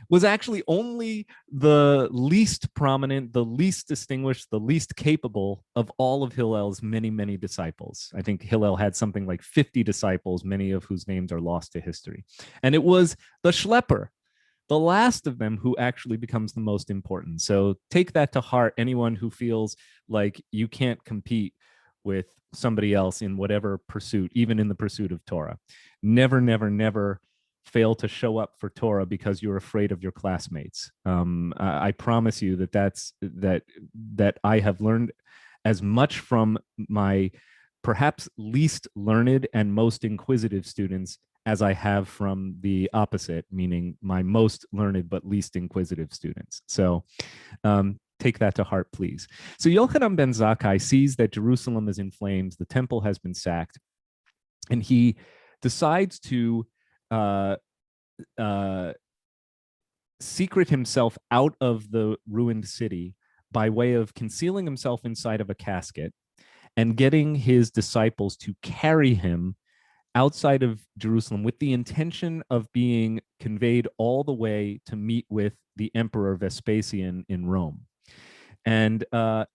was actually only the least prominent, the least distinguished, the least capable of all of Hillel's many, many disciples. I think Hillel had something like 50 disciples, many of whose names are lost to history. And it was the schlepper, the last of them, who actually becomes the most important. So take that to heart, anyone who feels like you can't compete with somebody else in whatever pursuit, even in the pursuit of Torah. Never, never, never fail to show up for Torah because you're afraid of your classmates. I promise you that I have learned as much from my perhaps least learned and most inquisitive students as I have from the opposite, meaning my most learned but least inquisitive students. So take that to heart, please. So Yochanan ben Zakkai sees that Jerusalem is in flames, the temple has been sacked, and he decides to secret himself out of the ruined city by way of concealing himself inside of a casket and getting his disciples to carry him outside of Jerusalem with the intention of being conveyed all the way to meet with the Emperor Vespasian in Rome. And what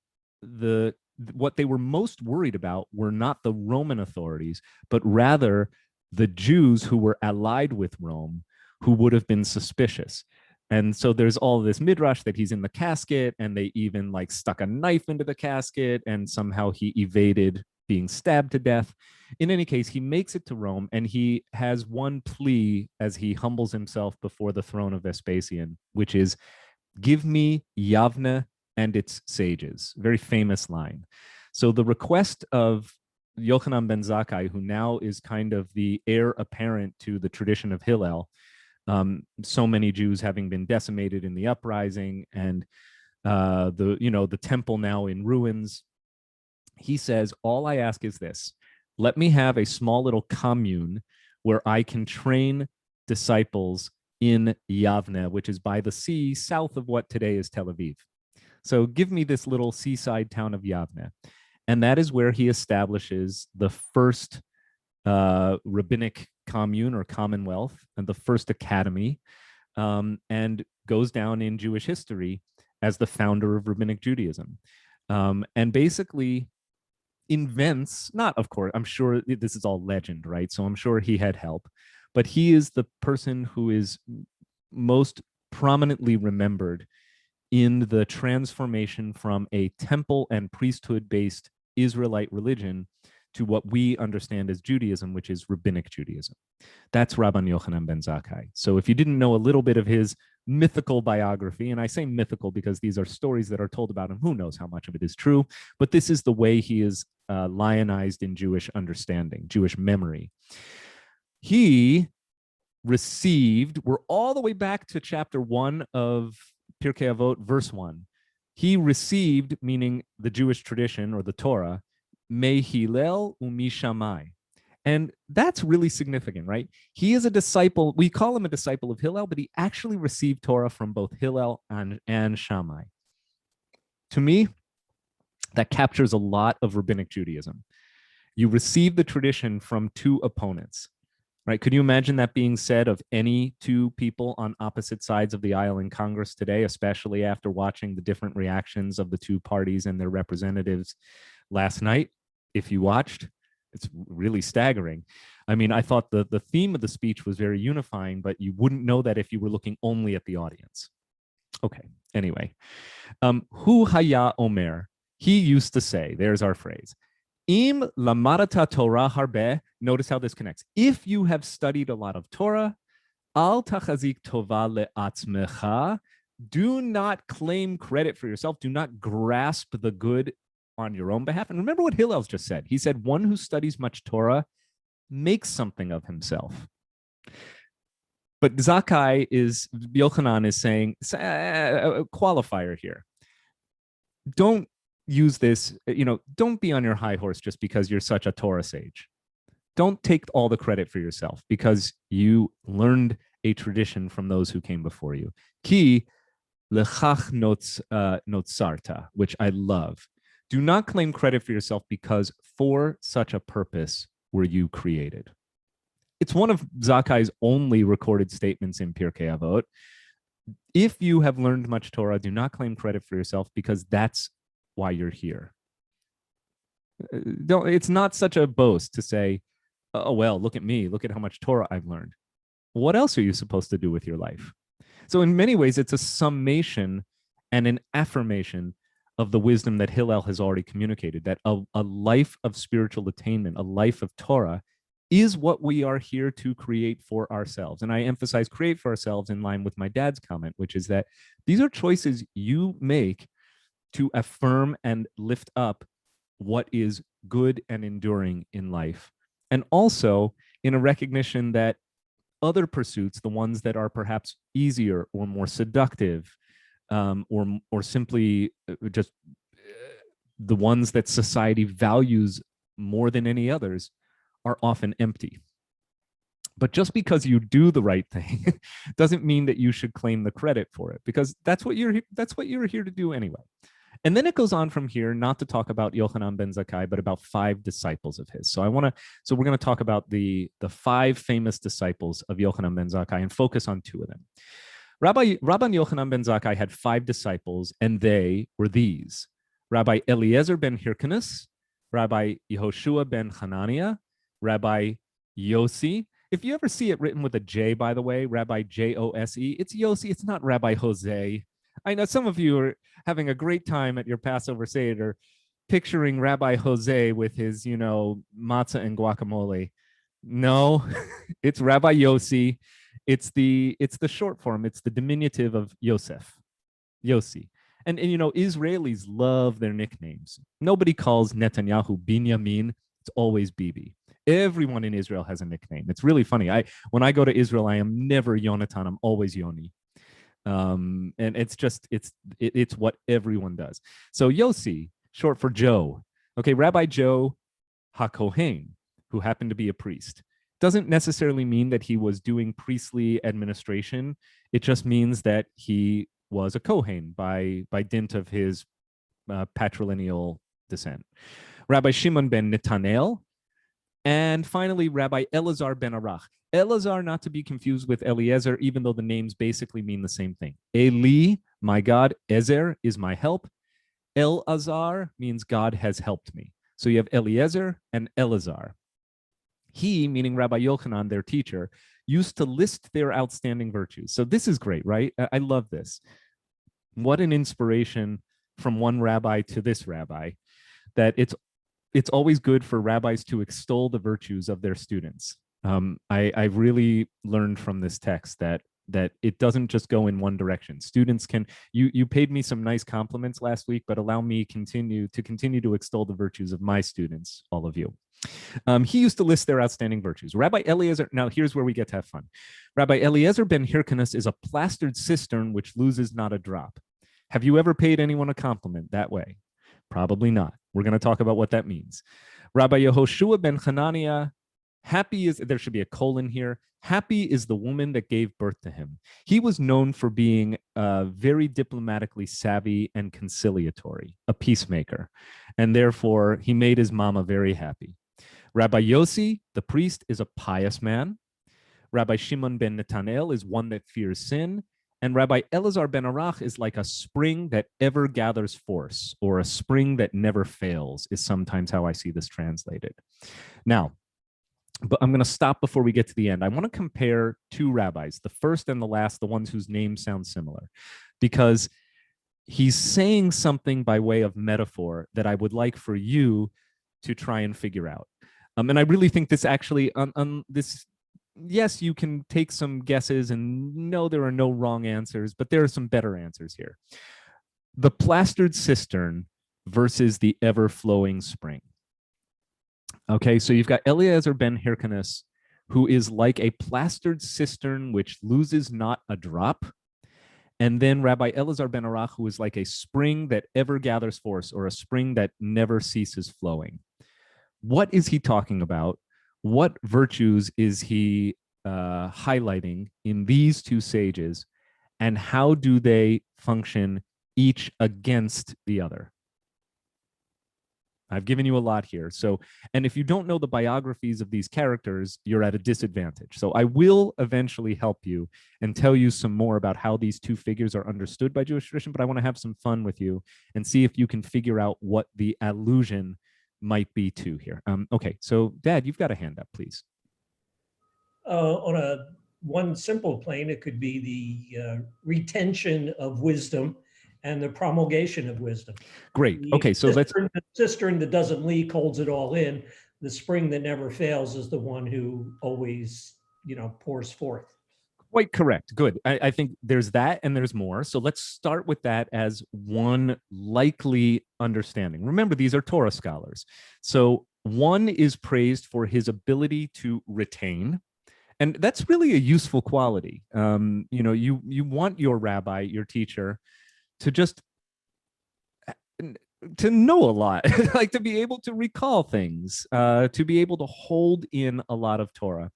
they were most worried about were not the Roman authorities, but rather the Jews who were allied with Rome, who would have been suspicious. And so there's all this midrash that he's in the casket, and they even like stuck a knife into the casket, and somehow he evaded being stabbed to death. In any case, he makes it to Rome, and he has one plea as he humbles himself before the throne of Vespasian, which is, "Give me Yavne and its sages." Very famous line. So the request of Yochanan ben Zakkai, who now is kind of the heir apparent to the tradition of Hillel, so many Jews having been decimated in the uprising, and the temple now in ruins, he says, all I ask is this: let me have a small little commune where I can train disciples in Yavne, which is by the sea south of what today is Tel Aviv. So give me this little seaside town of Yavne. And that is where he establishes the first rabbinic commune or commonwealth, and the first academy, and goes down in Jewish history as the founder of rabbinic Judaism. And basically invents, not, of course, I'm sure this is all legend, right? So I'm sure he had help, but he is the person who is most prominently remembered in the transformation from a temple and priesthood-based Israelite religion to what we understand as Judaism, which is rabbinic Judaism. That's Rabban Yochanan ben Zakkai. So if you didn't know a little bit of his mythical biography, and I say mythical because these are stories that are told about him, who knows how much of it is true, but this is the way he is lionized in Jewish understanding, Jewish memory. He received, we're all the way back to chapter 1 of Pirkei Avot, verse 1. He received, meaning the Jewish tradition or the Torah, me Hillel umi Shammai. And that's really significant, right? He is a disciple. We call him a disciple of Hillel, but he actually received Torah from both Hillel and Shammai. To me, that captures a lot of rabbinic Judaism. You receive the tradition from two opponents, right? Could you imagine that being said of any two people on opposite sides of the aisle in Congress today, especially after watching the different reactions of the two parties and their representatives last night? If you watched, it's really staggering. I mean, I thought the theme of the speech was very unifying, but you wouldn't know that if you were looking only at the audience. Okay, anyway. Hu haya omer, he used to say, there's our phrase, Im lamarata Torah harbe, notice how this connects. If you have studied a lot of Torah, al tachazik tova le'atzmecha, do not claim credit for yourself. Do not grasp the good on your own behalf. And remember what Hillel's just said. He said, one who studies much Torah makes something of himself. But Zakkai is, Yochanan is saying, a qualifier here. Don't use this, don't be on your high horse just because you're such a Torah sage. Don't take all the credit for yourself because you learned a tradition from those who came before you. Ki lechach notzarta, which I love. Do not claim credit for yourself because for such a purpose were you created. It's one of Zakkai's only recorded statements in Pirkei Avot. If you have learned much Torah, do not claim credit for yourself because that's why you're here. It's not such a boast to say, oh, well, look at me. Look at how much Torah I've learned. What else are you supposed to do with your life? So in many ways, it's a summation and an affirmation of the wisdom that Hillel has already communicated, that a life of spiritual attainment, a life of Torah, is what we are here to create for ourselves. And I emphasize create for ourselves in line with my dad's comment, which is that these are choices you make to affirm and lift up what is good and enduring in life. And also in a recognition that other pursuits, the ones that are perhaps easier or more seductive, or simply just the ones that society values more than any others, are often empty. But just because you do the right thing doesn't mean that you should claim the credit for it, because that's what you're here to do anyway. And then it goes on from here, not to talk about Yochanan ben Zakkai, but about 5 disciples of his. So we're going to talk about the 5 famous disciples of Yochanan ben Zakkai and focus on 2 of them. Rabbi Yochanan ben Zakkai had 5 disciples, and they were these: Rabbi Eliezer ben Hyrcanus, Rabbi Yehoshua ben Hananiah, Rabbi Yossi. If you ever see it written with a J, by the way, Rabbi Jose, it's Yossi. It's not Rabbi Jose. I know some of you are having a great time at your Passover Seder picturing Rabbi Jose with his, matzah and guacamole. No, it's Rabbi Yossi. It's the short form. It's the diminutive of Yosef, Yossi. And Israelis love their nicknames. Nobody calls Netanyahu Binyamin. It's always Bibi. Everyone in Israel has a nickname. It's really funny. When I go to Israel, I am never Yonatan. I'm always Yoni. And it's what everyone does. So Yossi, short for Joe. Okay, Rabbi Joe HaKohen, who happened to be a priest. Doesn't necessarily mean that he was doing priestly administration. It just means that he was a Kohen by dint of his patrilineal descent. Rabbi Shimon ben Netanel, and finally Rabbi Elazar ben Arach. Elazar, not to be confused with Eliezer, even though the names basically mean the same thing. Eli, my God, Ezer is my help. Elazar means God has helped me. So you have Eliezer and Elazar. He, meaning Rabbi Yochanan, their teacher, used to list their outstanding virtues. So this is great, right? I love this. What an inspiration from one rabbi to this rabbi, that it's always good for rabbis to extol the virtues of their students. I've really learned from this text that it doesn't just go in one direction. Students can, you paid me some nice compliments last week, but allow me continue to extol the virtues of my students, all of you. He used to list their outstanding virtues. Rabbi Eliezer, now here's where we get to have fun. Rabbi Eliezer ben Hyrcanus is a plastered cistern which loses not a drop. Have you ever paid anyone a compliment that way? Probably not. We're going to talk about what that means. Rabbi Yehoshua ben Hananiah, happy is, there should be a colon here, happy is the woman that gave birth to him. He was known for being very diplomatically savvy and conciliatory, a peacemaker. and therefore he made his mama very happy. Rabbi Yossi, the priest, is a pious man. Rabbi Shimon ben Netanel is one that fears sin. And Rabbi Elazar ben Arach is like a spring that ever gathers force, or a spring that never fails, is sometimes how I see this translated. Now, but I'm going to stop before we get to the end. I want to compare two rabbis, the first and the last, the ones whose names sound similar, because he's saying something by way of metaphor that I would like for you to try and figure out. And I really think this actually, yes, you can take some guesses and no, there are no wrong answers, but there are some better answers here. The plastered cistern versus the ever-flowing spring. Okay, so you've got Eliezer ben Hyrcanus, who is like a plastered cistern which loses not a drop. And then Rabbi Elazar ben Arach, who is like a spring that ever gathers force, or a spring that never ceases flowing. What is he talking about? What virtues is he highlighting in these two sages, and how do they function each against the other? I've given you a lot here. So, and if you don't know the biographies of these characters, you're at a disadvantage. So I will eventually help you and tell you some more about how these two figures are understood by Jewish tradition, but I want to have some fun with you and see if you can figure out what the allusion might be to here. Okay, so Dad, you've got a hand up, please. On one simple plane, it could be the retention of wisdom and the promulgation of wisdom. Great. Okay, so the cistern that doesn't leak holds it all in. The spring that never fails is the one who always, pours forth. Quite correct. Good. I think there's that and there's more. So let's start with that as one likely understanding. Remember, these are Torah scholars. So one is praised for his ability to retain. And that's really a useful quality. You want your rabbi, your teacher, to just to know a lot, like to be able to recall things, to be able to hold in a lot of Torah.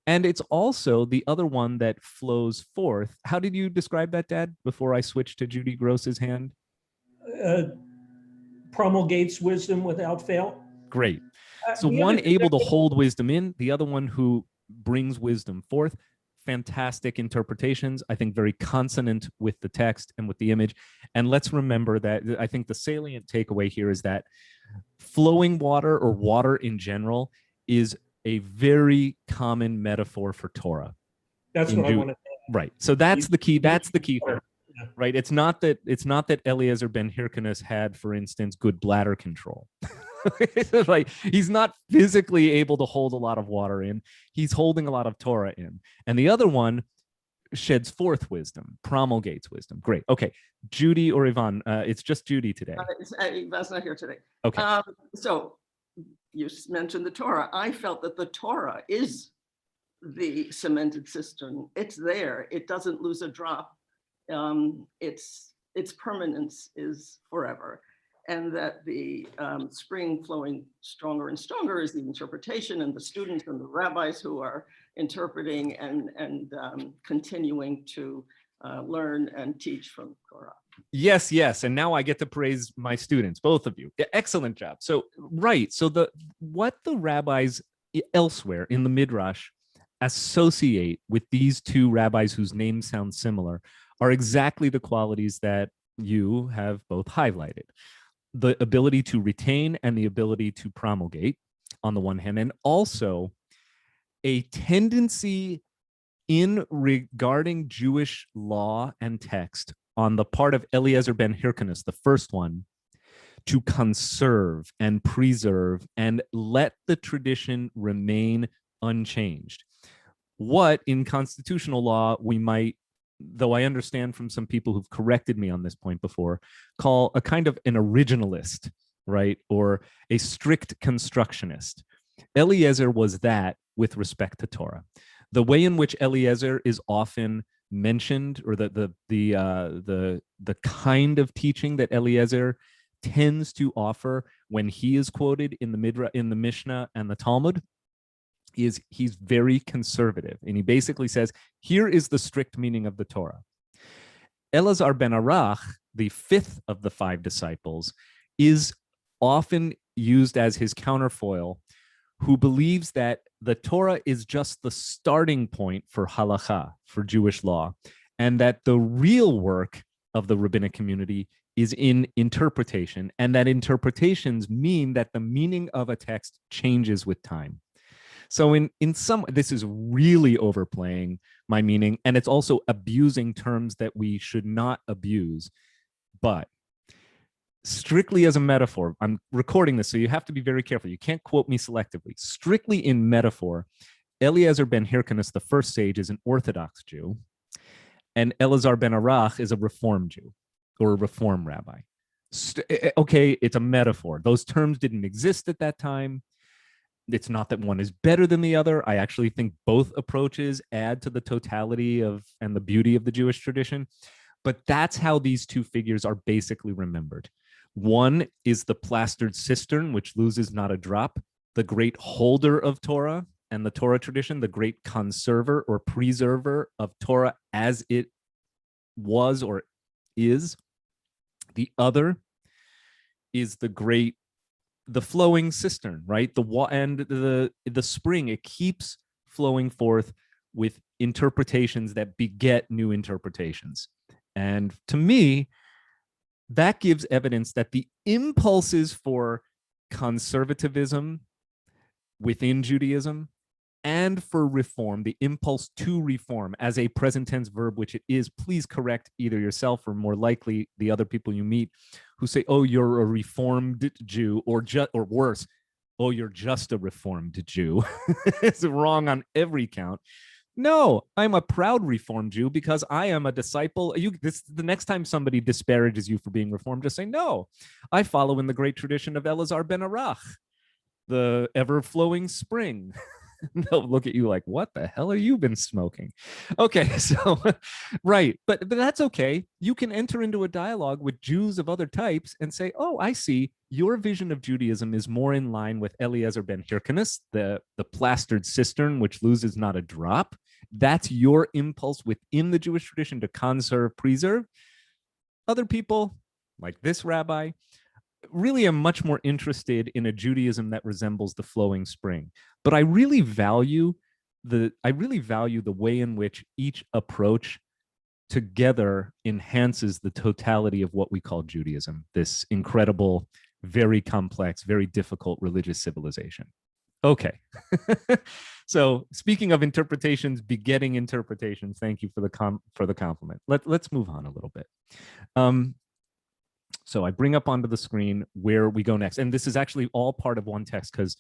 And it's also the other one that flows forth. How did you describe that, Dad, before I switched to Judy Gross's hand? Promulgates wisdom without fail. Great. So one able to hold wisdom in, the other one who brings wisdom forth. Fantastic interpretations, I think very consonant with the text and with the image. And let's remember that I think the salient takeaway here is that flowing water, or water in general, is a very common metaphor for Torah. That's what I want to say. Right. So that's the key. That's the key thing. Yeah. Right. It's not that Eliezer ben Hyrcanus had, for instance, good bladder control. Like, he's not physically able to hold a lot of water in. He's holding a lot of Torah in. And the other one sheds forth wisdom, promulgates wisdom. Great. Okay. Judy or Yvonne, it's just Judy today. Yvonne's not here today. Okay. So you mentioned the Torah. I felt that the Torah is the cemented cistern. It's there. It doesn't lose a drop. Its permanence is forever. And that the spring flowing stronger and stronger is the interpretation, and the students and the rabbis who are interpreting and continuing to learn and teach from Torah. Yes, yes. And now I get to praise my students, both of you. Excellent job. So, right. So what the rabbis elsewhere in the Midrash associate with these two rabbis whose names sound similar are exactly the qualities that you have both highlighted. The ability to retain and the ability to promulgate on the one hand, and also a tendency in regarding Jewish law and text on the part of Eliezer ben Hyrcanus, the first one, to conserve and preserve and let the tradition remain unchanged. What in constitutional law we might, though I understand from some people who've corrected me on this point before, call a kind of an originalist, right? Or a strict constructionist. Eliezer was that with respect to Torah. The way in which Eliezer is often mentioned, or the kind of teaching that Eliezer tends to offer when he is quoted in the Mishna and the Talmud, is he's very conservative. And he basically says, here is the strict meaning of the Torah. Elazar ben Arach, the fifth of the five disciples, is often used as his counterfoil, who believes that the Torah is just the starting point for halakha, for Jewish law, and that the real work of the rabbinic community is in interpretation, and that interpretations mean that the meaning of a text changes with time. So in some, this is really overplaying my meaning, and it's also abusing terms that we should not abuse. But strictly as a metaphor, I'm recording this, so you have to be very careful. You can't quote me selectively. Strictly in metaphor, Eliezer ben Hyrcanus, the first sage, is an Orthodox Jew, and Elazar ben Arach is a Reform Jew or a Reform rabbi. Okay, it's a metaphor. Those terms didn't exist at that time. It's not that one is better than the other. I actually think both approaches add to the totality of and the beauty of the Jewish tradition. But that's how these two figures are basically remembered. One is the plastered cistern, which loses not a drop, the great holder of Torah and the Torah tradition, the great conserver or preserver of Torah as it was or is. The other is the flowing cistern, right? The spring, it keeps flowing forth with interpretations that beget new interpretations. And to me, that gives evidence that the impulses for conservatism within Judaism and for reform, the impulse to reform as a present tense verb, which it is, please correct either yourself or more likely the other people you meet who say, oh, you're a reformed Jew, or worse, oh, you're just a reformed Jew. It's wrong on every count. No, I'm a proud Reformed Jew because I am a disciple. The next time somebody disparages you for being Reformed, just say, no, I follow in the great tradition of Elazar ben Arach, the ever-flowing spring. They'll look at you like, what the hell have you been smoking? Okay, so, right, but that's okay. You can enter into a dialogue with Jews of other types and say, oh, I see, your vision of Judaism is more in line with Eliezer ben Hyrcanus, the plastered cistern, which loses not a drop. That's your impulse within the Jewish tradition to conserve, preserve. Other people, like this rabbi, really am much more interested in a Judaism that resembles the flowing spring. But I really value the way in which each approach together enhances the totality of what we call Judaism, this incredible, very complex, very difficult religious civilization. Okay. So speaking of interpretations begetting interpretations, thank you for the compliment. Let's move on a little bit. So I bring up onto the screen where we go next. And this is actually all part of one text, because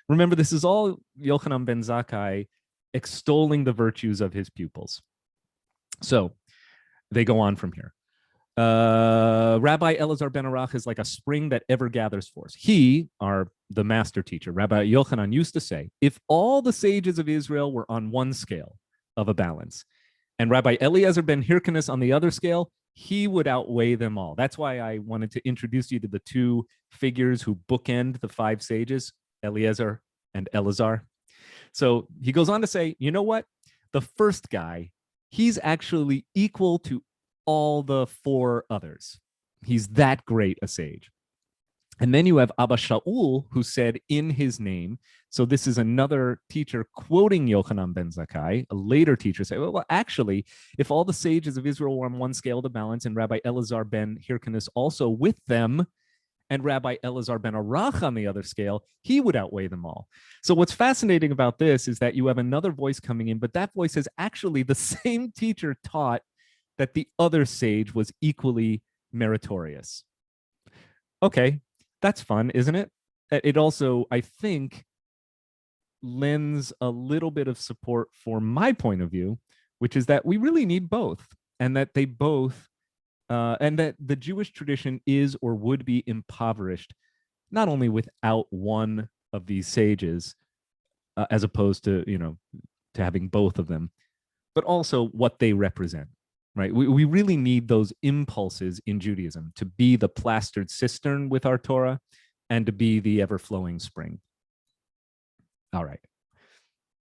remember, this is all Yochanan ben Zakkai extolling the virtues of his pupils. So they go on from here. Rabbi Elazar ben Arach is like a spring that ever gathers force. He, the master teacher, Rabbi Yochanan, used to say, if all the sages of Israel were on one scale of a balance, and Rabbi Eliezer ben Hyrcanus on the other scale, he would outweigh them all. That's why I wanted to introduce you to the two figures who bookend the five sages, Eliezer and Elazar. So he goes on to say, you know what? The first guy, he's actually equal to all the four others. He's that great a sage. And then you have Abba Shaul, who said in his name, so this is another teacher quoting Yochanan ben Zakkai, a later teacher say, well, actually, if all the sages of Israel were on one scale to balance and Rabbi Elazar ben Hyrcanus also with them, and Rabbi Elazar ben Arach on the other scale, he would outweigh them all. So what's fascinating about this is that you have another voice coming in, but that voice is actually the same teacher taught that the other sage was equally meritorious. Okay, that's fun, isn't it? It also, I think, lends a little bit of support for my point of view, which is that we really need both, and that they both, and that the Jewish tradition is or would be impoverished, not only without one of these sages, as opposed to, to having both of them, but also what they represent. Right, we really need those impulses in Judaism to be the plastered cistern with our Torah and to be the ever-flowing spring. All right.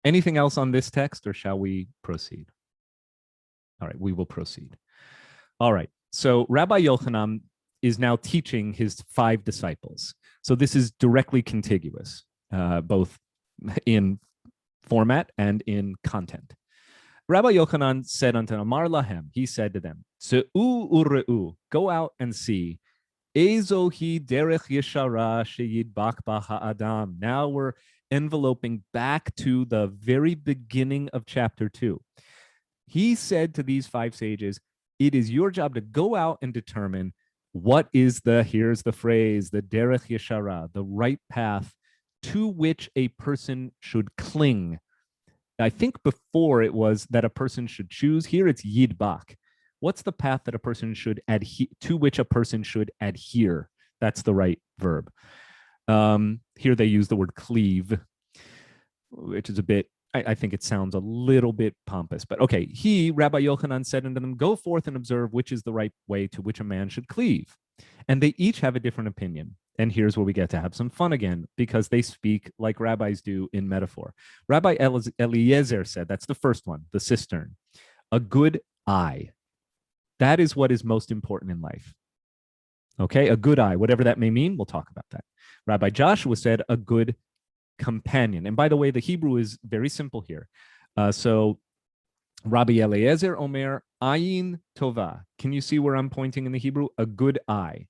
Anything else on this text, or shall we proceed? All right, we will proceed. All right, so Rabbi Yochanan is now teaching his 5 disciples. So this is directly contiguous, both in format and in content. Rabbi Yochanan said unto them, Amar lahem, he said to them, Se'u ure'u, go out and see. Ezo hi derech yeshara sheyidbak ba ha'adam. Now we're enveloping back to the very beginning of chapter 2. He said to these 5 sages, it is your job to go out and determine what is here's the phrase, the derech yeshara, the right path to which a person should cling. I think before it was that a person should choose. Here it's yidbak. What's the path that a person should adhere to, which a person should adhere? That's the right verb. Here they use the word cleave, which is a bit, I think it sounds a little bit pompous, but okay. Rabbi Yochanan said unto them, go forth and observe which is the right way to which a man should cleave. And they each have a different opinion. And here's where we get to have some fun again, because they speak like rabbis do in metaphor. Rabbi Eliezer said, that's the first one, the cistern, a good eye. That is what is most important in life. Okay, a good eye, whatever that may mean, we'll talk about that. Rabbi Joshua said, a good companion. And by the way, the Hebrew is very simple here. So Rabbi Eliezer Omer, ayin tova. Can you see where I'm pointing in the Hebrew? A good eye.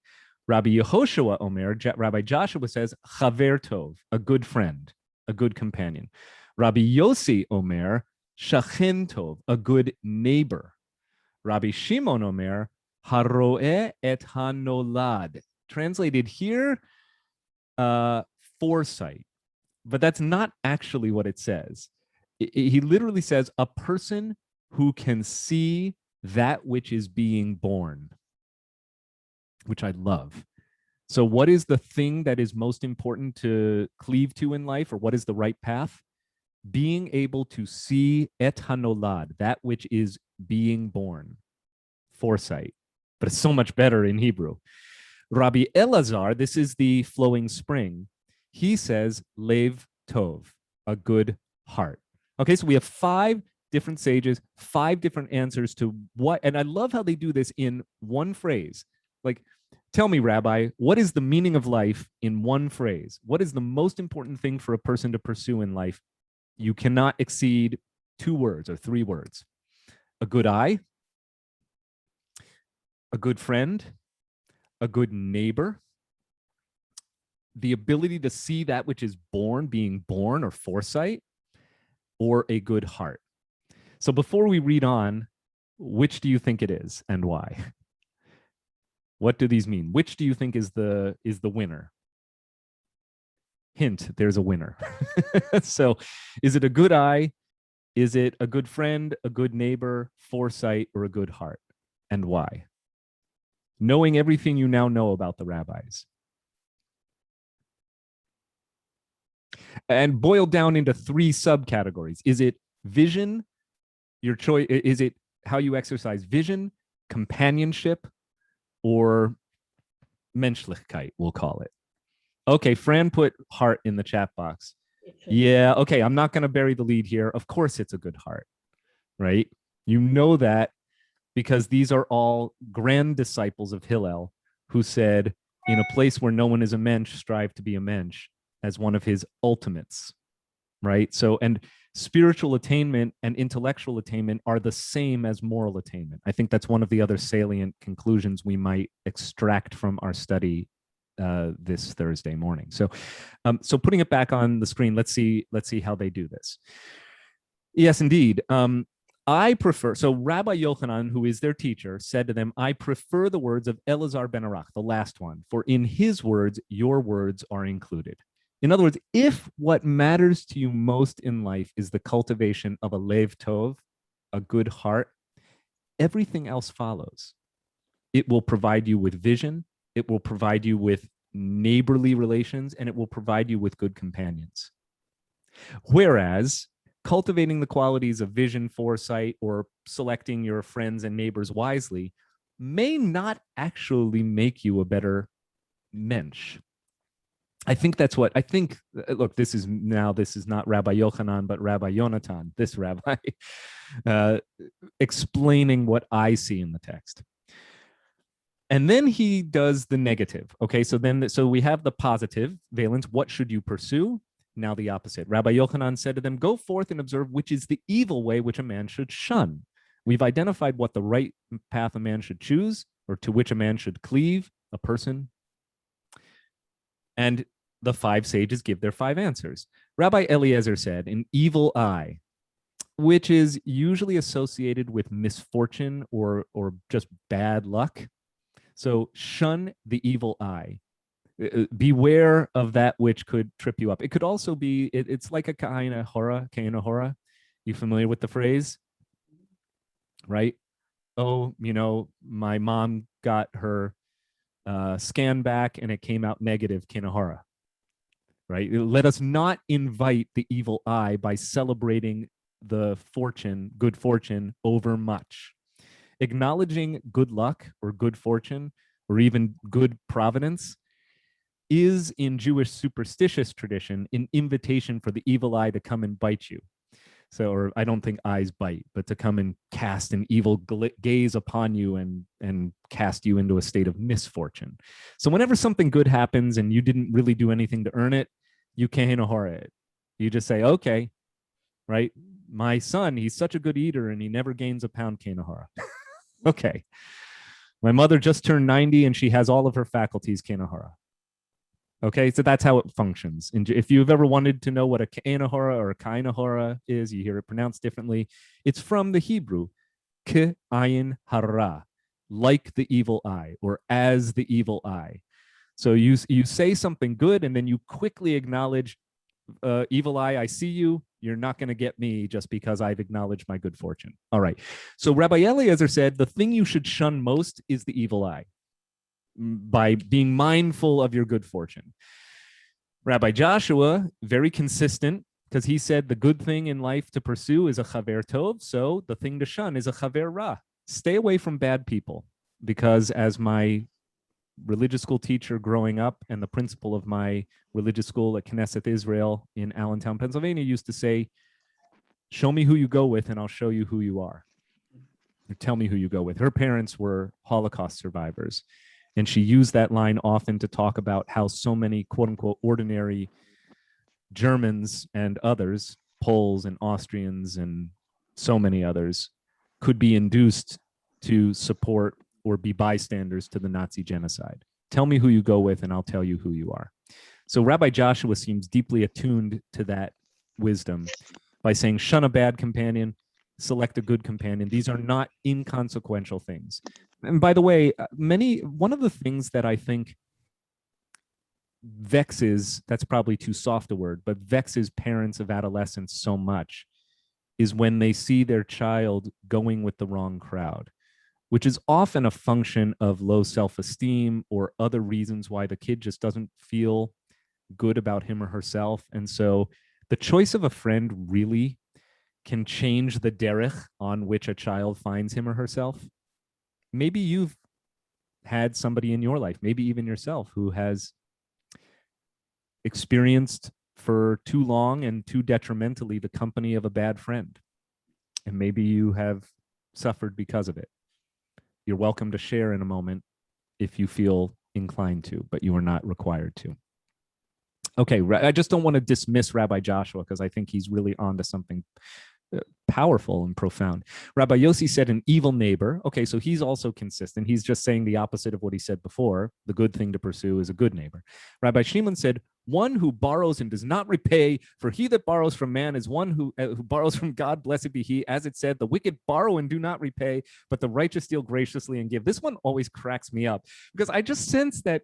Rabbi Yehoshua Omer, Rabbi Joshua says, chaver tov, a good friend, a good companion. Rabbi Yossi Omer, shachen tov, a good neighbor. Rabbi Shimon Omer, haroeh et hanolad. Translated here, foresight. But that's not actually what it says. He literally says a person who can see that which is being born, which I love. So what is the thing that is most important to cleave to in life, or what is the right path? Being able to see et hanolad, that which is being born, foresight. But it's so much better in Hebrew. Rabbi Elazar, this is the flowing spring, he says, lev tov, a good heart. Okay, so we have 5 different sages, 5 different answers to what, and I love how they do this in one phrase. Like, tell me, Rabbi, what is the meaning of life in one phrase? What is the most important thing for a person to pursue in life? You cannot exceed 2 words or 3 words. A good eye, a good friend, a good neighbor, the ability to see that which is born, being born, or foresight, or a good heart. So before we read on, which do you think it is and why? What do these mean? Which do you think is the winner? Hint, there's a winner. So is it a good eye? Is it a good friend, a good neighbor, foresight, or a good heart? And why? Knowing everything you now know about the rabbis. And boiled down into 3 subcategories. Is it vision, your choice? Is it how you exercise vision, companionship, or menschlichkeit, we'll call it? Okay, Fran put heart in the chat box. Yeah, okay, I'm not going to bury the lead here. Of course it's a good heart, right? You know that because these are all grand disciples of Hillel who said, in a place where no one is a mensch, strive to be a mensch, as one of his ultimates, right? So, and spiritual attainment and intellectual attainment are the same as moral attainment. I think that's one of the other salient conclusions we might extract from our study this Thursday morning. So, so putting it back on the screen, let's see how they do this. Yes, indeed. I prefer, so Rabbi Yochanan, who is their teacher, said to them, I prefer the words of Elazar ben Arach, the last one, for in his words, your words are included. In other words, if what matters to you most in life is the cultivation of a lev tov, a good heart, everything else follows. It will provide you with vision, it will provide you with neighborly relations, and it will provide you with good companions. Whereas cultivating the qualities of vision, foresight, or selecting your friends and neighbors wisely may not actually make you a better mensch. I think that's what I think. Look, this is not Rabbi Yochanan, but Rabbi Yonatan, this rabbi, explaining what I see in the text. And then he does the negative. Okay, so we have the positive valence. What should you pursue? Now the opposite. Rabbi Yochanan said to them, go forth and observe which is the evil way which a man should shun. We've identified what the right path a man should choose, or to which a man should cleave, a person. And the 5 sages give their 5 answers. Rabbi Eliezer said, an evil eye, which is usually associated with misfortune or just bad luck. So shun the evil eye. Beware of that which could trip you up. It could also be, it's like a kaina hora. You familiar with the phrase? Right? Oh, my mom got her scan back and it came out negative, kinahora. Right? Let us not invite the evil eye by celebrating the good fortune over much. Acknowledging good luck or good fortune or even good providence is in Jewish superstitious tradition an invitation for the evil eye to come and bite you. So, or I don't think eyes bite, but to come and cast an evil gaze upon you and cast you into a state of misfortune. So whenever something good happens and you didn't really do anything to earn it, you can't horror it. You just say, okay, right? My son, he's such a good eater and he never gains a pound kanahara. Okay. My mother just turned 90 and she has all of her faculties kanahara. Okay, so that's how it functions. And if you've ever wanted to know what a kanahara or a kainahara is, you hear it pronounced differently. It's from the Hebrew, ke-ayin hara, like the evil eye or as the evil eye. So you say something good and then you quickly acknowledge, evil eye, I see you. You're not going to get me just because I've acknowledged my good fortune. All right. So Rabbi Eliezer said, the thing you should shun most is the evil eye by being mindful of your good fortune. Rabbi Joshua, very consistent, because he said the good thing in life to pursue is a chaver tov. So the thing to shun is a chaver ra. Stay away from bad people, because as my religious school teacher growing up and the principal of my religious school at Knesset Israel in Allentown, Pennsylvania used to say, show me who you go with and I'll show you who you are. Or tell me who you go with. Her parents were Holocaust survivors. And she used that line often to talk about how so many quote unquote ordinary Germans and others, Poles and Austrians and so many others, could be induced to support or be bystanders to the Nazi genocide. Tell me who you go with and I'll tell you who you are. So Rabbi Joshua seems deeply attuned to that wisdom by saying, shun a bad companion, select a good companion. These are not inconsequential things. And by the way, one of the things that I think vexes, that's probably too soft a word, but vexes parents of adolescents so much is when they see their child going with the wrong crowd, which is often a function of low self-esteem or other reasons why the kid just doesn't feel good about him or herself. And so the choice of a friend really can change the derech on which a child finds him or herself. Maybe you've had somebody in your life, maybe even yourself, who has experienced for too long and too detrimentally the company of a bad friend. And maybe you have suffered because of it. You're welcome to share in a moment if you feel inclined to, but you are not required to. Okay, I just don't want to dismiss Rabbi Joshua because I think he's really onto something powerful and profound. Rabbi Yossi said an evil neighbor. Okay, so he's also consistent. He's just saying the opposite of what he said before. The good thing to pursue is a good neighbor. Rabbi Shimon said, one who borrows and does not repay, for he that borrows from man is one who borrows from God, blessed be he. As it said, the wicked borrow and do not repay, but the righteous deal graciously and give. This one always cracks me up because I just sense that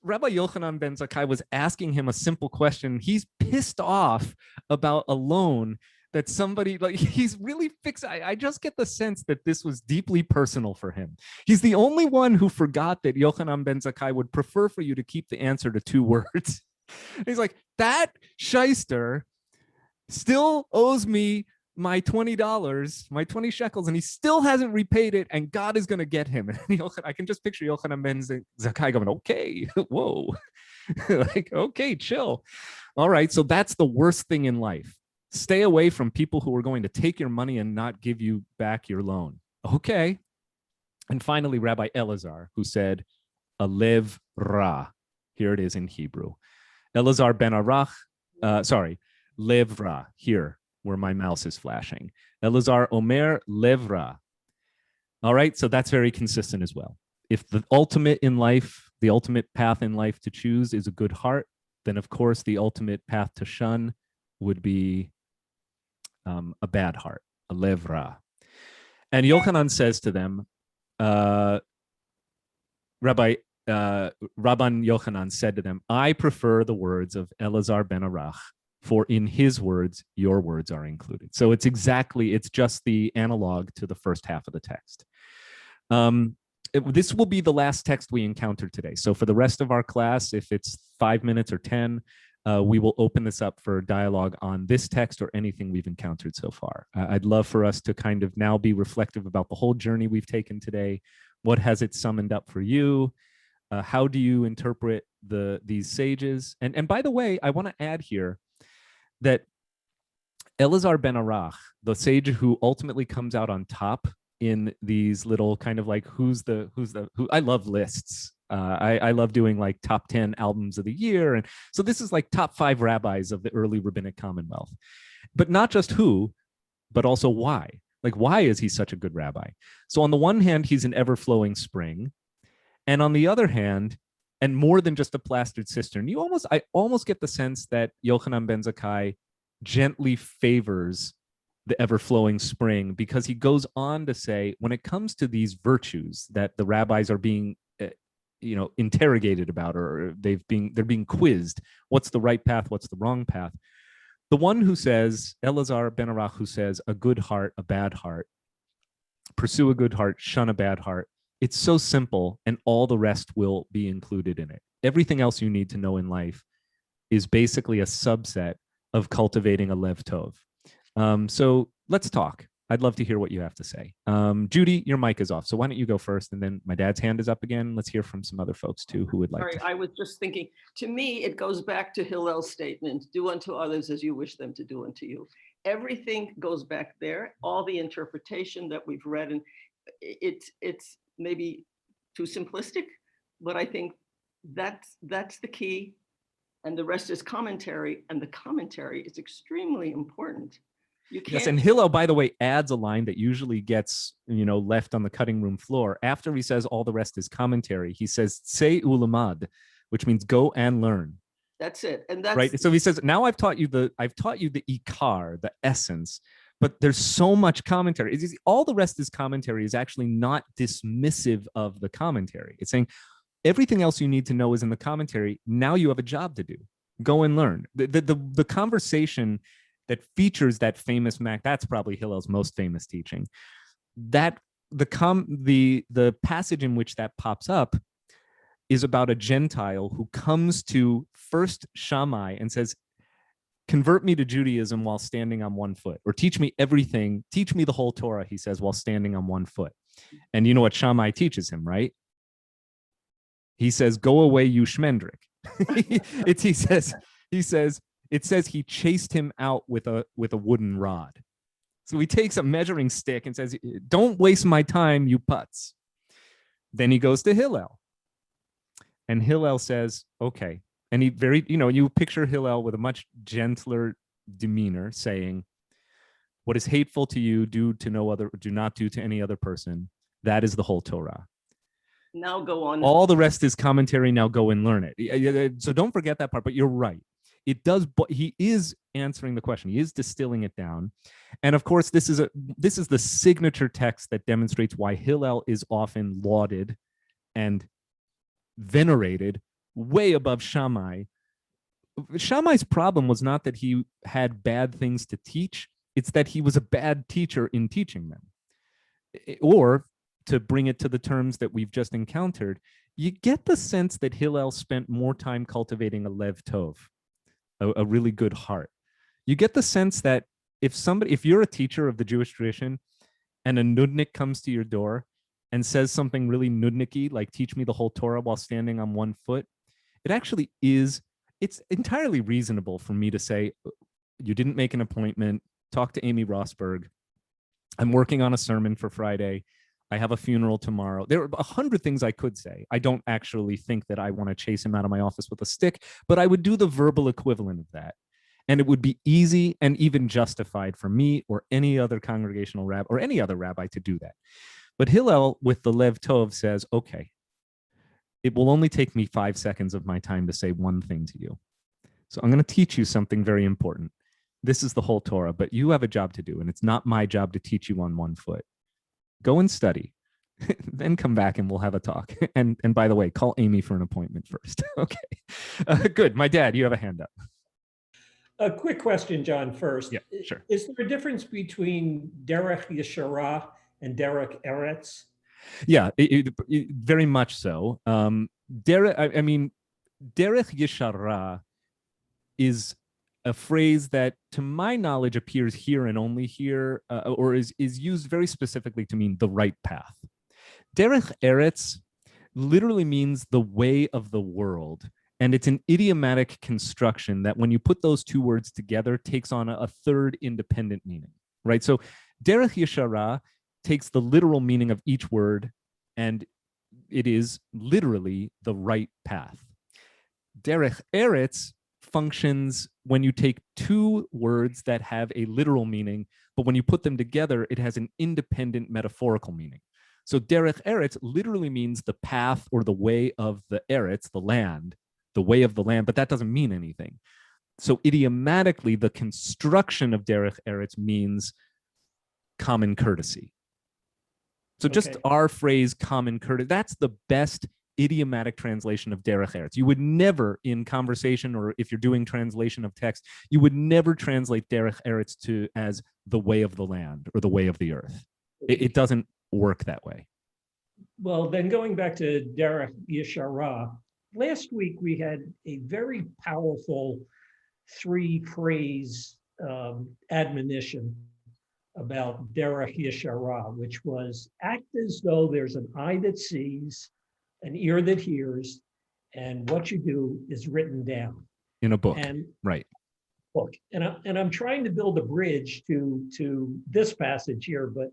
Rabbi Yochanan ben Zakkai was asking him a simple question. He's pissed off about a loan that somebody, like, he's really fixed. I just get the sense that this was deeply personal for him. He's the only one who forgot that Yochanan ben Zakkai would prefer for you to keep the answer to 2 words. He's like, that shyster still owes me my $20, my 20 shekels, and he still hasn't repaid it, and God is going to get him. And I can just picture Yochanan ben Zakkai going, okay, whoa, like, okay, chill. All right, so that's the worst thing in life. Stay away from people who are going to take your money and not give you back your loan. Okay. And finally, Rabbi Elazar, who said, Alev Ra. Here it is in Hebrew. Elazar ben Arach, Lev Ra, here, where my mouse is flashing. Elazar Omer Lev Ra. All right, so that's very consistent as well. If the ultimate in life, the ultimate path in life to choose is a good heart, then of course the ultimate path to shun would be a bad heart, a lev ra. And Yochanan says to them, Rabban Yochanan said to them, I prefer the words of Elazar ben Arach, for in his words, your words are included. So it's just the analog to the first half of the text. This will be the last text we encounter today. So for the rest of our class, if it's 5 minutes or 10, we will open this up for dialogue on this text or anything we've encountered so far. I'd love for us to kind of now be reflective about the whole journey we've taken today. What has it summoned up for you? How do you interpret these sages? And by the way, I want to add here that Elazar ben Arach, the sage who ultimately comes out on top in these little kind of like who I love lists. I love doing like top 10 albums of the year. And so this is like top 5 rabbis of the early rabbinic commonwealth, but not just who, but also why. Like, why is he such a good rabbi? So on the one hand, he's an ever-flowing spring. And on the other hand, and more than just a plastered cistern, I almost get the sense that Yochanan ben Zakkai gently favors the ever-flowing spring, because he goes on to say, when it comes to these virtues that the rabbis are being interrogated about, or they're being quizzed, what's the right path, what's the wrong path, the one who says, Elazar ben Arach, who says, a good heart, a bad heart, pursue a good heart, shun a bad heart, it's so simple, and all the rest will be included in it. Everything else you need to know in life is basically a subset of cultivating a lev tov. So let's talk. I'd love to hear what you have to say. Judy, your mic is off, so why don't you go first, and then my dad's hand is up again. Let's hear from some other folks too who would like Sorry, to. I was just thinking, to me, it goes back to Hillel's statement, do unto others as you wish them to do unto you. Everything goes back there, all the interpretation that we've read, and it's maybe too simplistic, but I think that's the key, and the rest is commentary, and the commentary is extremely important. You can't. Yes, and Hillel, by the way, adds a line that usually gets left on the cutting room floor. After he says all the rest is commentary, he says "Tsei ulamad," which means go and learn. That's it, and that's right. So he says, now I've taught you the ikar, the essence, but there's so much commentary. All the rest is commentary is actually not dismissive of the commentary. It's saying everything else you need to know is in the commentary. Now you have a job to do. Go and learn. The conversation that features that famous that's probably Hillel's most famous teaching. That the passage in which that pops up is about a Gentile who comes to first Shammai and says, convert me to Judaism while standing on one foot, or teach me everything, teach me the whole Torah, he says, while standing on one foot. And you know what Shammai teaches him, right? He says, go away, you shmendrik. It says he chased him out with a wooden rod. So he takes a measuring stick and says, don't waste my time, you putz. Then he goes to Hillel. And Hillel says, okay. And he you picture Hillel with a much gentler demeanor saying, what is hateful to you, do not do to any other person. That is the whole Torah. Now go on. All the rest is commentary. Now go and learn it. So don't forget that part, but you're right. It does, but he is answering the question. He is distilling it down. And of course, this is the signature text that demonstrates why Hillel is often lauded and venerated way above Shammai. Shammai's problem was not that he had bad things to teach. It's that he was a bad teacher in teaching them. Or to bring it to the terms that we've just encountered, you get the sense that Hillel spent more time cultivating a lev tov, a really good heart. You get the sense that if you're a teacher of the Jewish tradition and a nudnik comes to your door and says something really nudniky, like teach me the whole Torah while standing on one foot, it's entirely reasonable for me to say, you didn't make an appointment, talk to Amy Rosberg. I'm working on a sermon for Friday. I have a funeral tomorrow. There are 100 things I could say. I don't actually think that I want to chase him out of my office with a stick, but I would do the verbal equivalent of that. And it would be easy and even justified for me or any other congregational rabbi or any other rabbi to do that. But Hillel, with the Lev Tov, says, okay, it will only take me 5 seconds of my time to say one thing to you. So I'm going to teach you something very important. This is the whole Torah, but you have a job to do, and it's not my job to teach you on one foot. Go and study, then come back and we'll have a talk. And by the way, call Amy for an appointment first. Okay, good. My dad, you have a hand up. A quick question, John, first. Yeah, sure. Is there a difference between Derech Yeshara and Derech Eretz? Yeah, very much so. Derech Yeshara is a phrase that, to my knowledge, appears here and only here, or is used very specifically to mean the right path. Derech Eretz literally means the way of the world. And it's an idiomatic construction that, when you put those two words together, takes on a third independent meaning, right? So Derech Yeshara takes the literal meaning of each word, and it is literally the right path. Derech Eretz functions when you take two words that have a literal meaning, but when you put them together, it has an independent metaphorical meaning. So Derech Eretz literally means the path or the way of the Eretz, the land, the way of the land, but that doesn't mean anything. So idiomatically, the construction of Derech Eretz means common courtesy. So just our phrase, common courtesy, that's the best idiomatic translation of Derech Eretz. You would never, in conversation or if you're doing translation of text, you would never translate Derech Eretz as the way of the land or the way of the earth. It doesn't work that way. Well, then going back to Derech Yeshara, last week we had a very powerful 3-phrase admonition about Derech Yeshara, which was act as though there's an eye that sees, an ear that hears, and what you do is written down in a book. And right. Book. And I'm trying to build a bridge to this passage here, but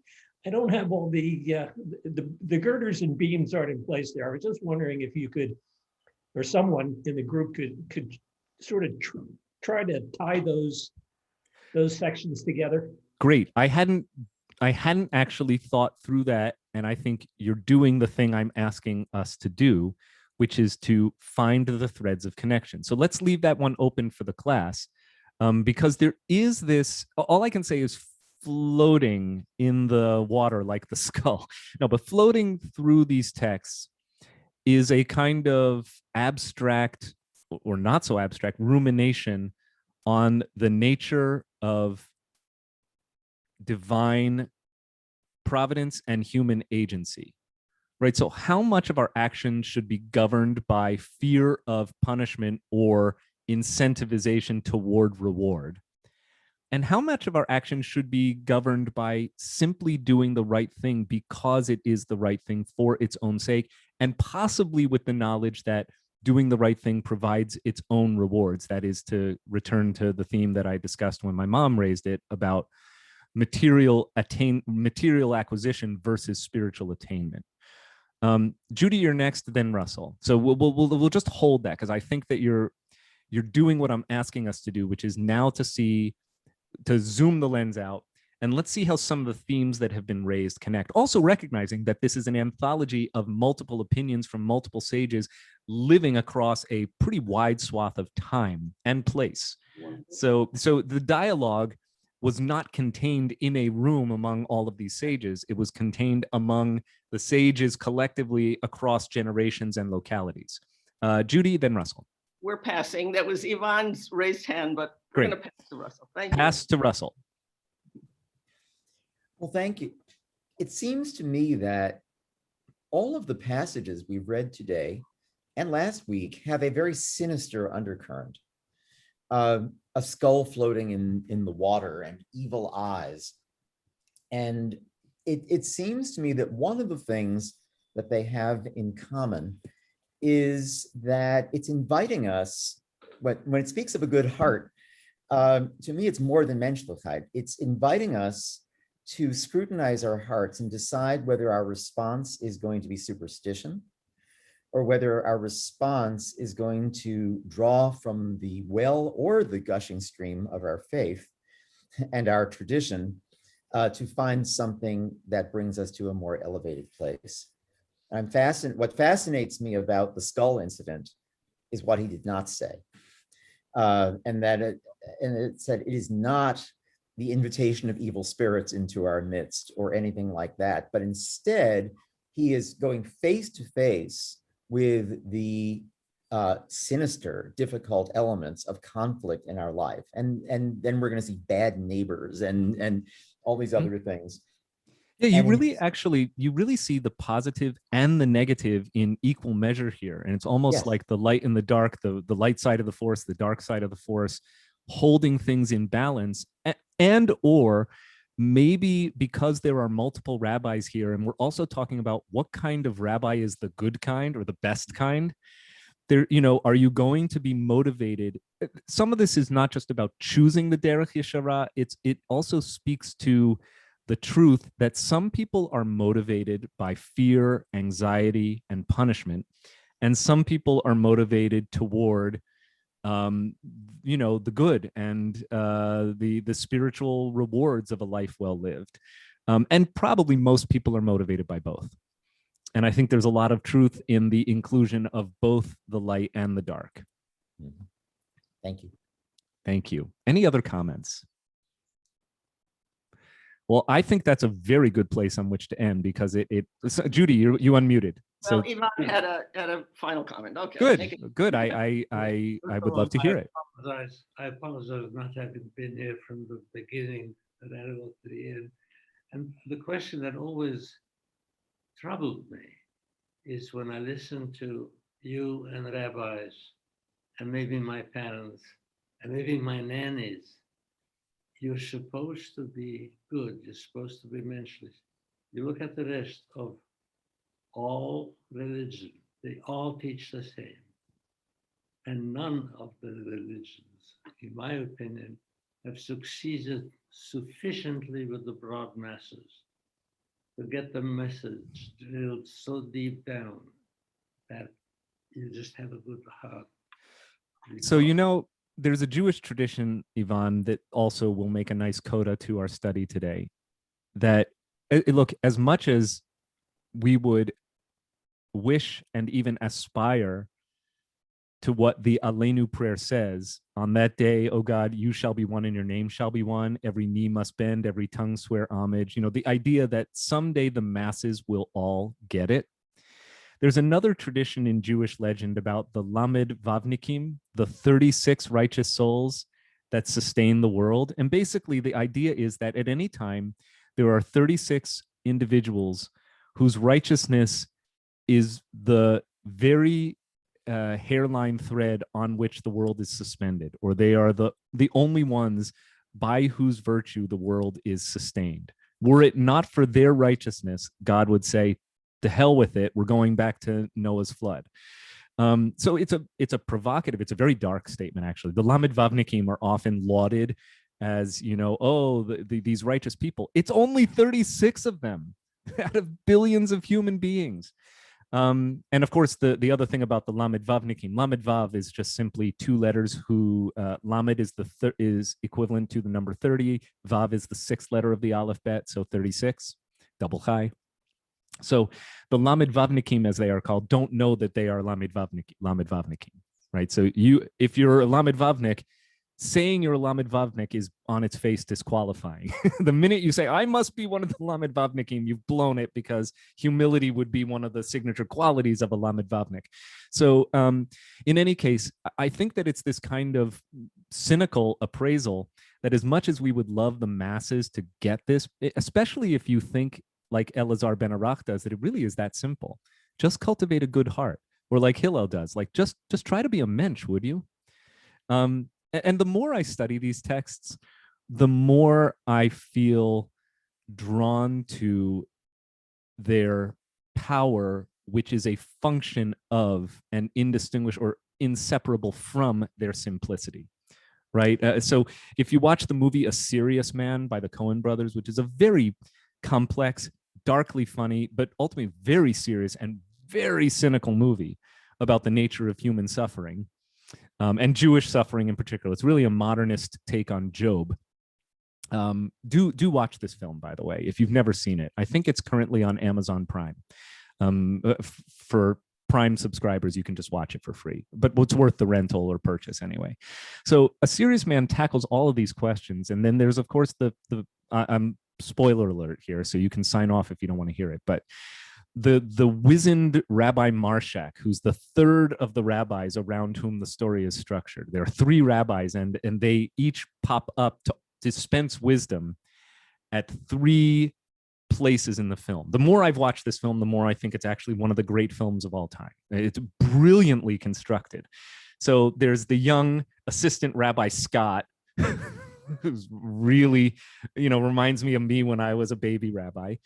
I don't have all the girders and beams aren't in place there. I was just wondering if you could, or someone in the group could sort of try to tie those sections together. Great. I hadn't actually thought through that, and I think you're doing the thing I'm asking us to do, which is to find the threads of connection. So let's leave that one open for the class, because there is this, all I can say is floating in the water like the skull. No, but floating through these texts is a kind of abstract or not so abstract rumination on the nature of divine providence and human agency, right? So how much of our action should be governed by fear of punishment or incentivization toward reward? And how much of our action should be governed by simply doing the right thing because it is the right thing for its own sake, and possibly with the knowledge that doing the right thing provides its own rewards? That is, to return to the theme that I discussed when my mom raised it about material acquisition versus spiritual attainment. Judy, you're next, then Russell. So we'll just hold that, because I think that you're doing what I'm asking us to do, which is now to zoom the lens out, and let's see how some of the themes that have been raised connect. Also recognizing that this is an anthology of multiple opinions from multiple sages living across a pretty wide swath of time and place. So the dialogue was not contained in a room among all of these sages. It was contained among the sages collectively across generations and localities. Judy, then Russell. We're passing. That was Yvonne's raised hand, but we're going to pass to Russell. Thank you. Pass to Russell. Well, thank you. It seems to me that all of the passages we've read today and last week have a very sinister undercurrent. A skull floating in the water and evil eyes. And it seems to me that one of the things that they have in common is that it's inviting us, when it speaks of a good heart, to me, it's more than menschlichkeit. It's inviting us to scrutinize our hearts and decide whether our response is going to be superstition or whether our response is going to draw from the well or the gushing stream of our faith and our tradition to find something that brings us to a more elevated place. What fascinates me about the skull incident is what he did not say. And it said it is not the invitation of evil spirits into our midst or anything like that, but instead he is going face to face with the sinister, difficult elements of conflict in our life. And then we're going to see bad neighbors and all these other things. Yeah, you And really see the positive and the negative in equal measure here. And it's almost Yes. like the light and the dark, the light side of the force, the dark side of the force, holding things in balance. And or maybe because there are multiple rabbis here, and we're also talking about what kind of rabbi is the good kind or the best kind. There, are you going to be motivated? Some of this is not just about choosing the derech yeshara. It also speaks to the truth that some people are motivated by fear, anxiety, and punishment, and some people are motivated toward, the good and the spiritual rewards of a life well lived. And probably most people are motivated by both. And I think there's a lot of truth in the inclusion of both the light and the dark. Thank you. Thank you. Any other comments? Well, I think that's a very good place on which to end because so, Judy, you unmuted. Well, So Ivan had a final comment. Okay. good. I would love to hear it. I apologize not having been here from the beginning, but I wrote to the end. And the question that always troubled me is when I listen to you and rabbis and maybe my parents and maybe my nannies, you're supposed to be good. You're supposed to be menschlich. You look at the rest of all religion, they all teach the same. And none of the religions, in my opinion, have succeeded sufficiently with the broad masses to get the message drilled so deep down that you just have a good heart. So, there's a Jewish tradition, Ivan, that also will make a nice coda to our study today. That, look, as much as we would wish and even aspire to what the Aleinu prayer says, on that day, O God, you shall be one and your name shall be one. Every knee must bend, every tongue swear homage. The idea that someday the masses will all get it. There's another tradition in Jewish legend about the Lamed Vavnikim, the 36 righteous souls that sustain the world. And basically the idea is that at any time, there are 36 individuals whose righteousness is the very hairline thread on which the world is suspended, or they are the only ones by whose virtue the world is sustained. Were it not for their righteousness, God would say, to hell with it, we're going back to Noah's flood. So it's a provocative, it's a very dark statement, actually. The Lamed Vavnikim are often lauded as, these righteous people. It's only 36 of them out of billions of human beings. And of course, the other thing about the Lamed Vavnikim, Lamed Vav is just simply two letters who, Lamed is equivalent to the number 30, Vav is the sixth letter of the alphabet, so 36, double chai. So the Lamed Vavnikim, as they are called, don't know that they are Lamed Vavnikim, right? So if you're a Lamed Vavnik, saying you're a Lamed Vavnik is on its face disqualifying. The minute you say, I must be one of the Lamed Vavnikim, you've blown it, because humility would be one of the signature qualities of a Lamed Vavnik. So in any case, I think that it's this kind of cynical appraisal that as much as we would love the masses to get this, especially if you think like Elazar ben Arach does, that it really is that simple. Just cultivate a good heart, or like Hillel does, like just try to be a mensch, would you? And the more I study these texts, the more I feel drawn to their power, which is a function of and indistinguishable or inseparable from their simplicity. right? So if you watch the movie A Serious Man by the Coen brothers, which is a very complex, darkly funny, but ultimately very serious and very cynical movie about the nature of human suffering, and Jewish suffering in particular. It's really a modernist take on Job. Do watch this film, by the way, if you've never seen it. I think it's currently on Amazon Prime. For Prime subscribers, you can just watch it for free, but it's worth the rental or purchase anyway. So A Serious Man tackles all of these questions, and then there's of course I'm spoiler alert here, so you can sign off if you don't want to hear it, but the wizened Rabbi Marshak, who's the third of the rabbis around whom the story is structured. There are three rabbis, and they each pop up to dispense wisdom at three places in the film. The more I've watched this film, the more I think it's actually one of the great films of all time. It's brilliantly constructed. So there's the young assistant Rabbi Scott, who's really, reminds me of me when I was a baby rabbi.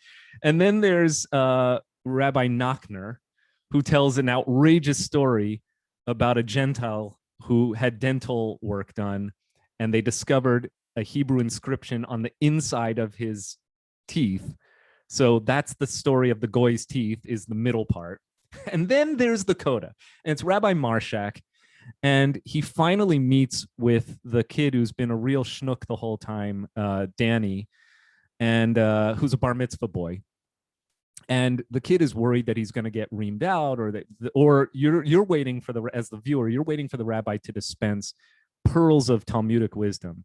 And then there's Rabbi Nachner, who tells an outrageous story about a Gentile who had dental work done, and they discovered a Hebrew inscription on the inside of his teeth. So that's the story of the goy's teeth, is the middle part. And then there's the coda, and it's Rabbi Marshak, and he finally meets with the kid who's been a real schnook the whole time, Danny, and who's a bar mitzvah boy. And the kid is worried that he's going to get reamed out, or you're waiting for as the viewer, you're waiting for the rabbi to dispense pearls of Talmudic wisdom.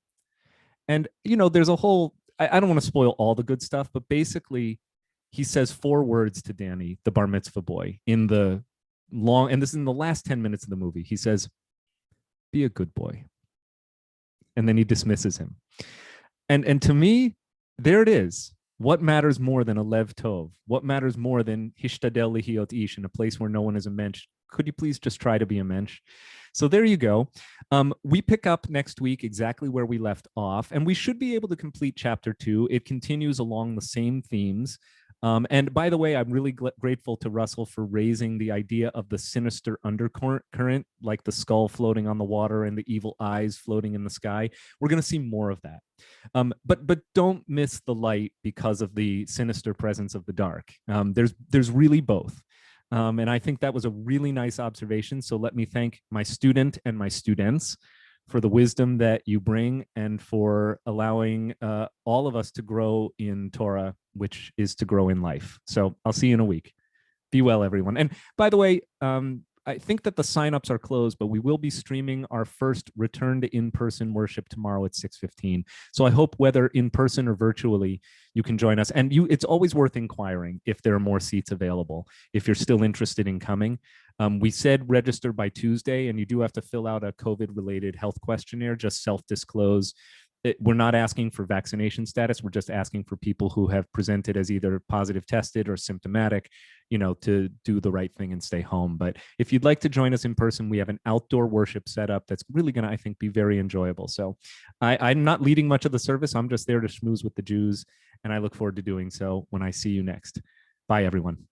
And there's a whole, I don't want to spoil all the good stuff, but basically he says 4 words to Danny, the bar mitzvah boy, and this is in the last 10 minutes of the movie. He says, "Be a good boy." And then he dismisses him. And to me, there it is. What matters more than a lev tov? What matters more than hishtadel lihiot ish, in a place where no one is a mensch? Could you please just try to be a mensch? So there you go. We pick up next week exactly where we left off, and we should be able to complete chapter 2. It continues along the same themes. And by the way, I'm really grateful to Russell for raising the idea of the sinister undercurrent, like the skull floating on the water and the evil eyes floating in the sky. We're going to see more of that. But don't miss the light because of the sinister presence of the dark. There's really both. And I think that was a really nice observation. So let me thank my student and my students for the wisdom that you bring, and for allowing all of us to grow in Torah, which is to grow in life. So I'll see you in a week. Be well, everyone. And by the way, I think that the signups are closed, but we will be streaming our first return to in-person worship tomorrow at 6:15. So I hope, whether in person or virtually, you can join us. And it's always worth inquiring if there are more seats available, if you're still interested in coming. We said register by Tuesday, and you do have to fill out a COVID-related health questionnaire, just self-disclose. We're not asking for vaccination status. We're just asking for people who have presented as either positive tested or symptomatic, to do the right thing and stay home. But if you'd like to join us in person, we have an outdoor worship setup that's really going to, I think, be very enjoyable. So I'm not leading much of the service. I'm just there to schmooze with the Jews, and I look forward to doing so when I see you next. Bye, everyone.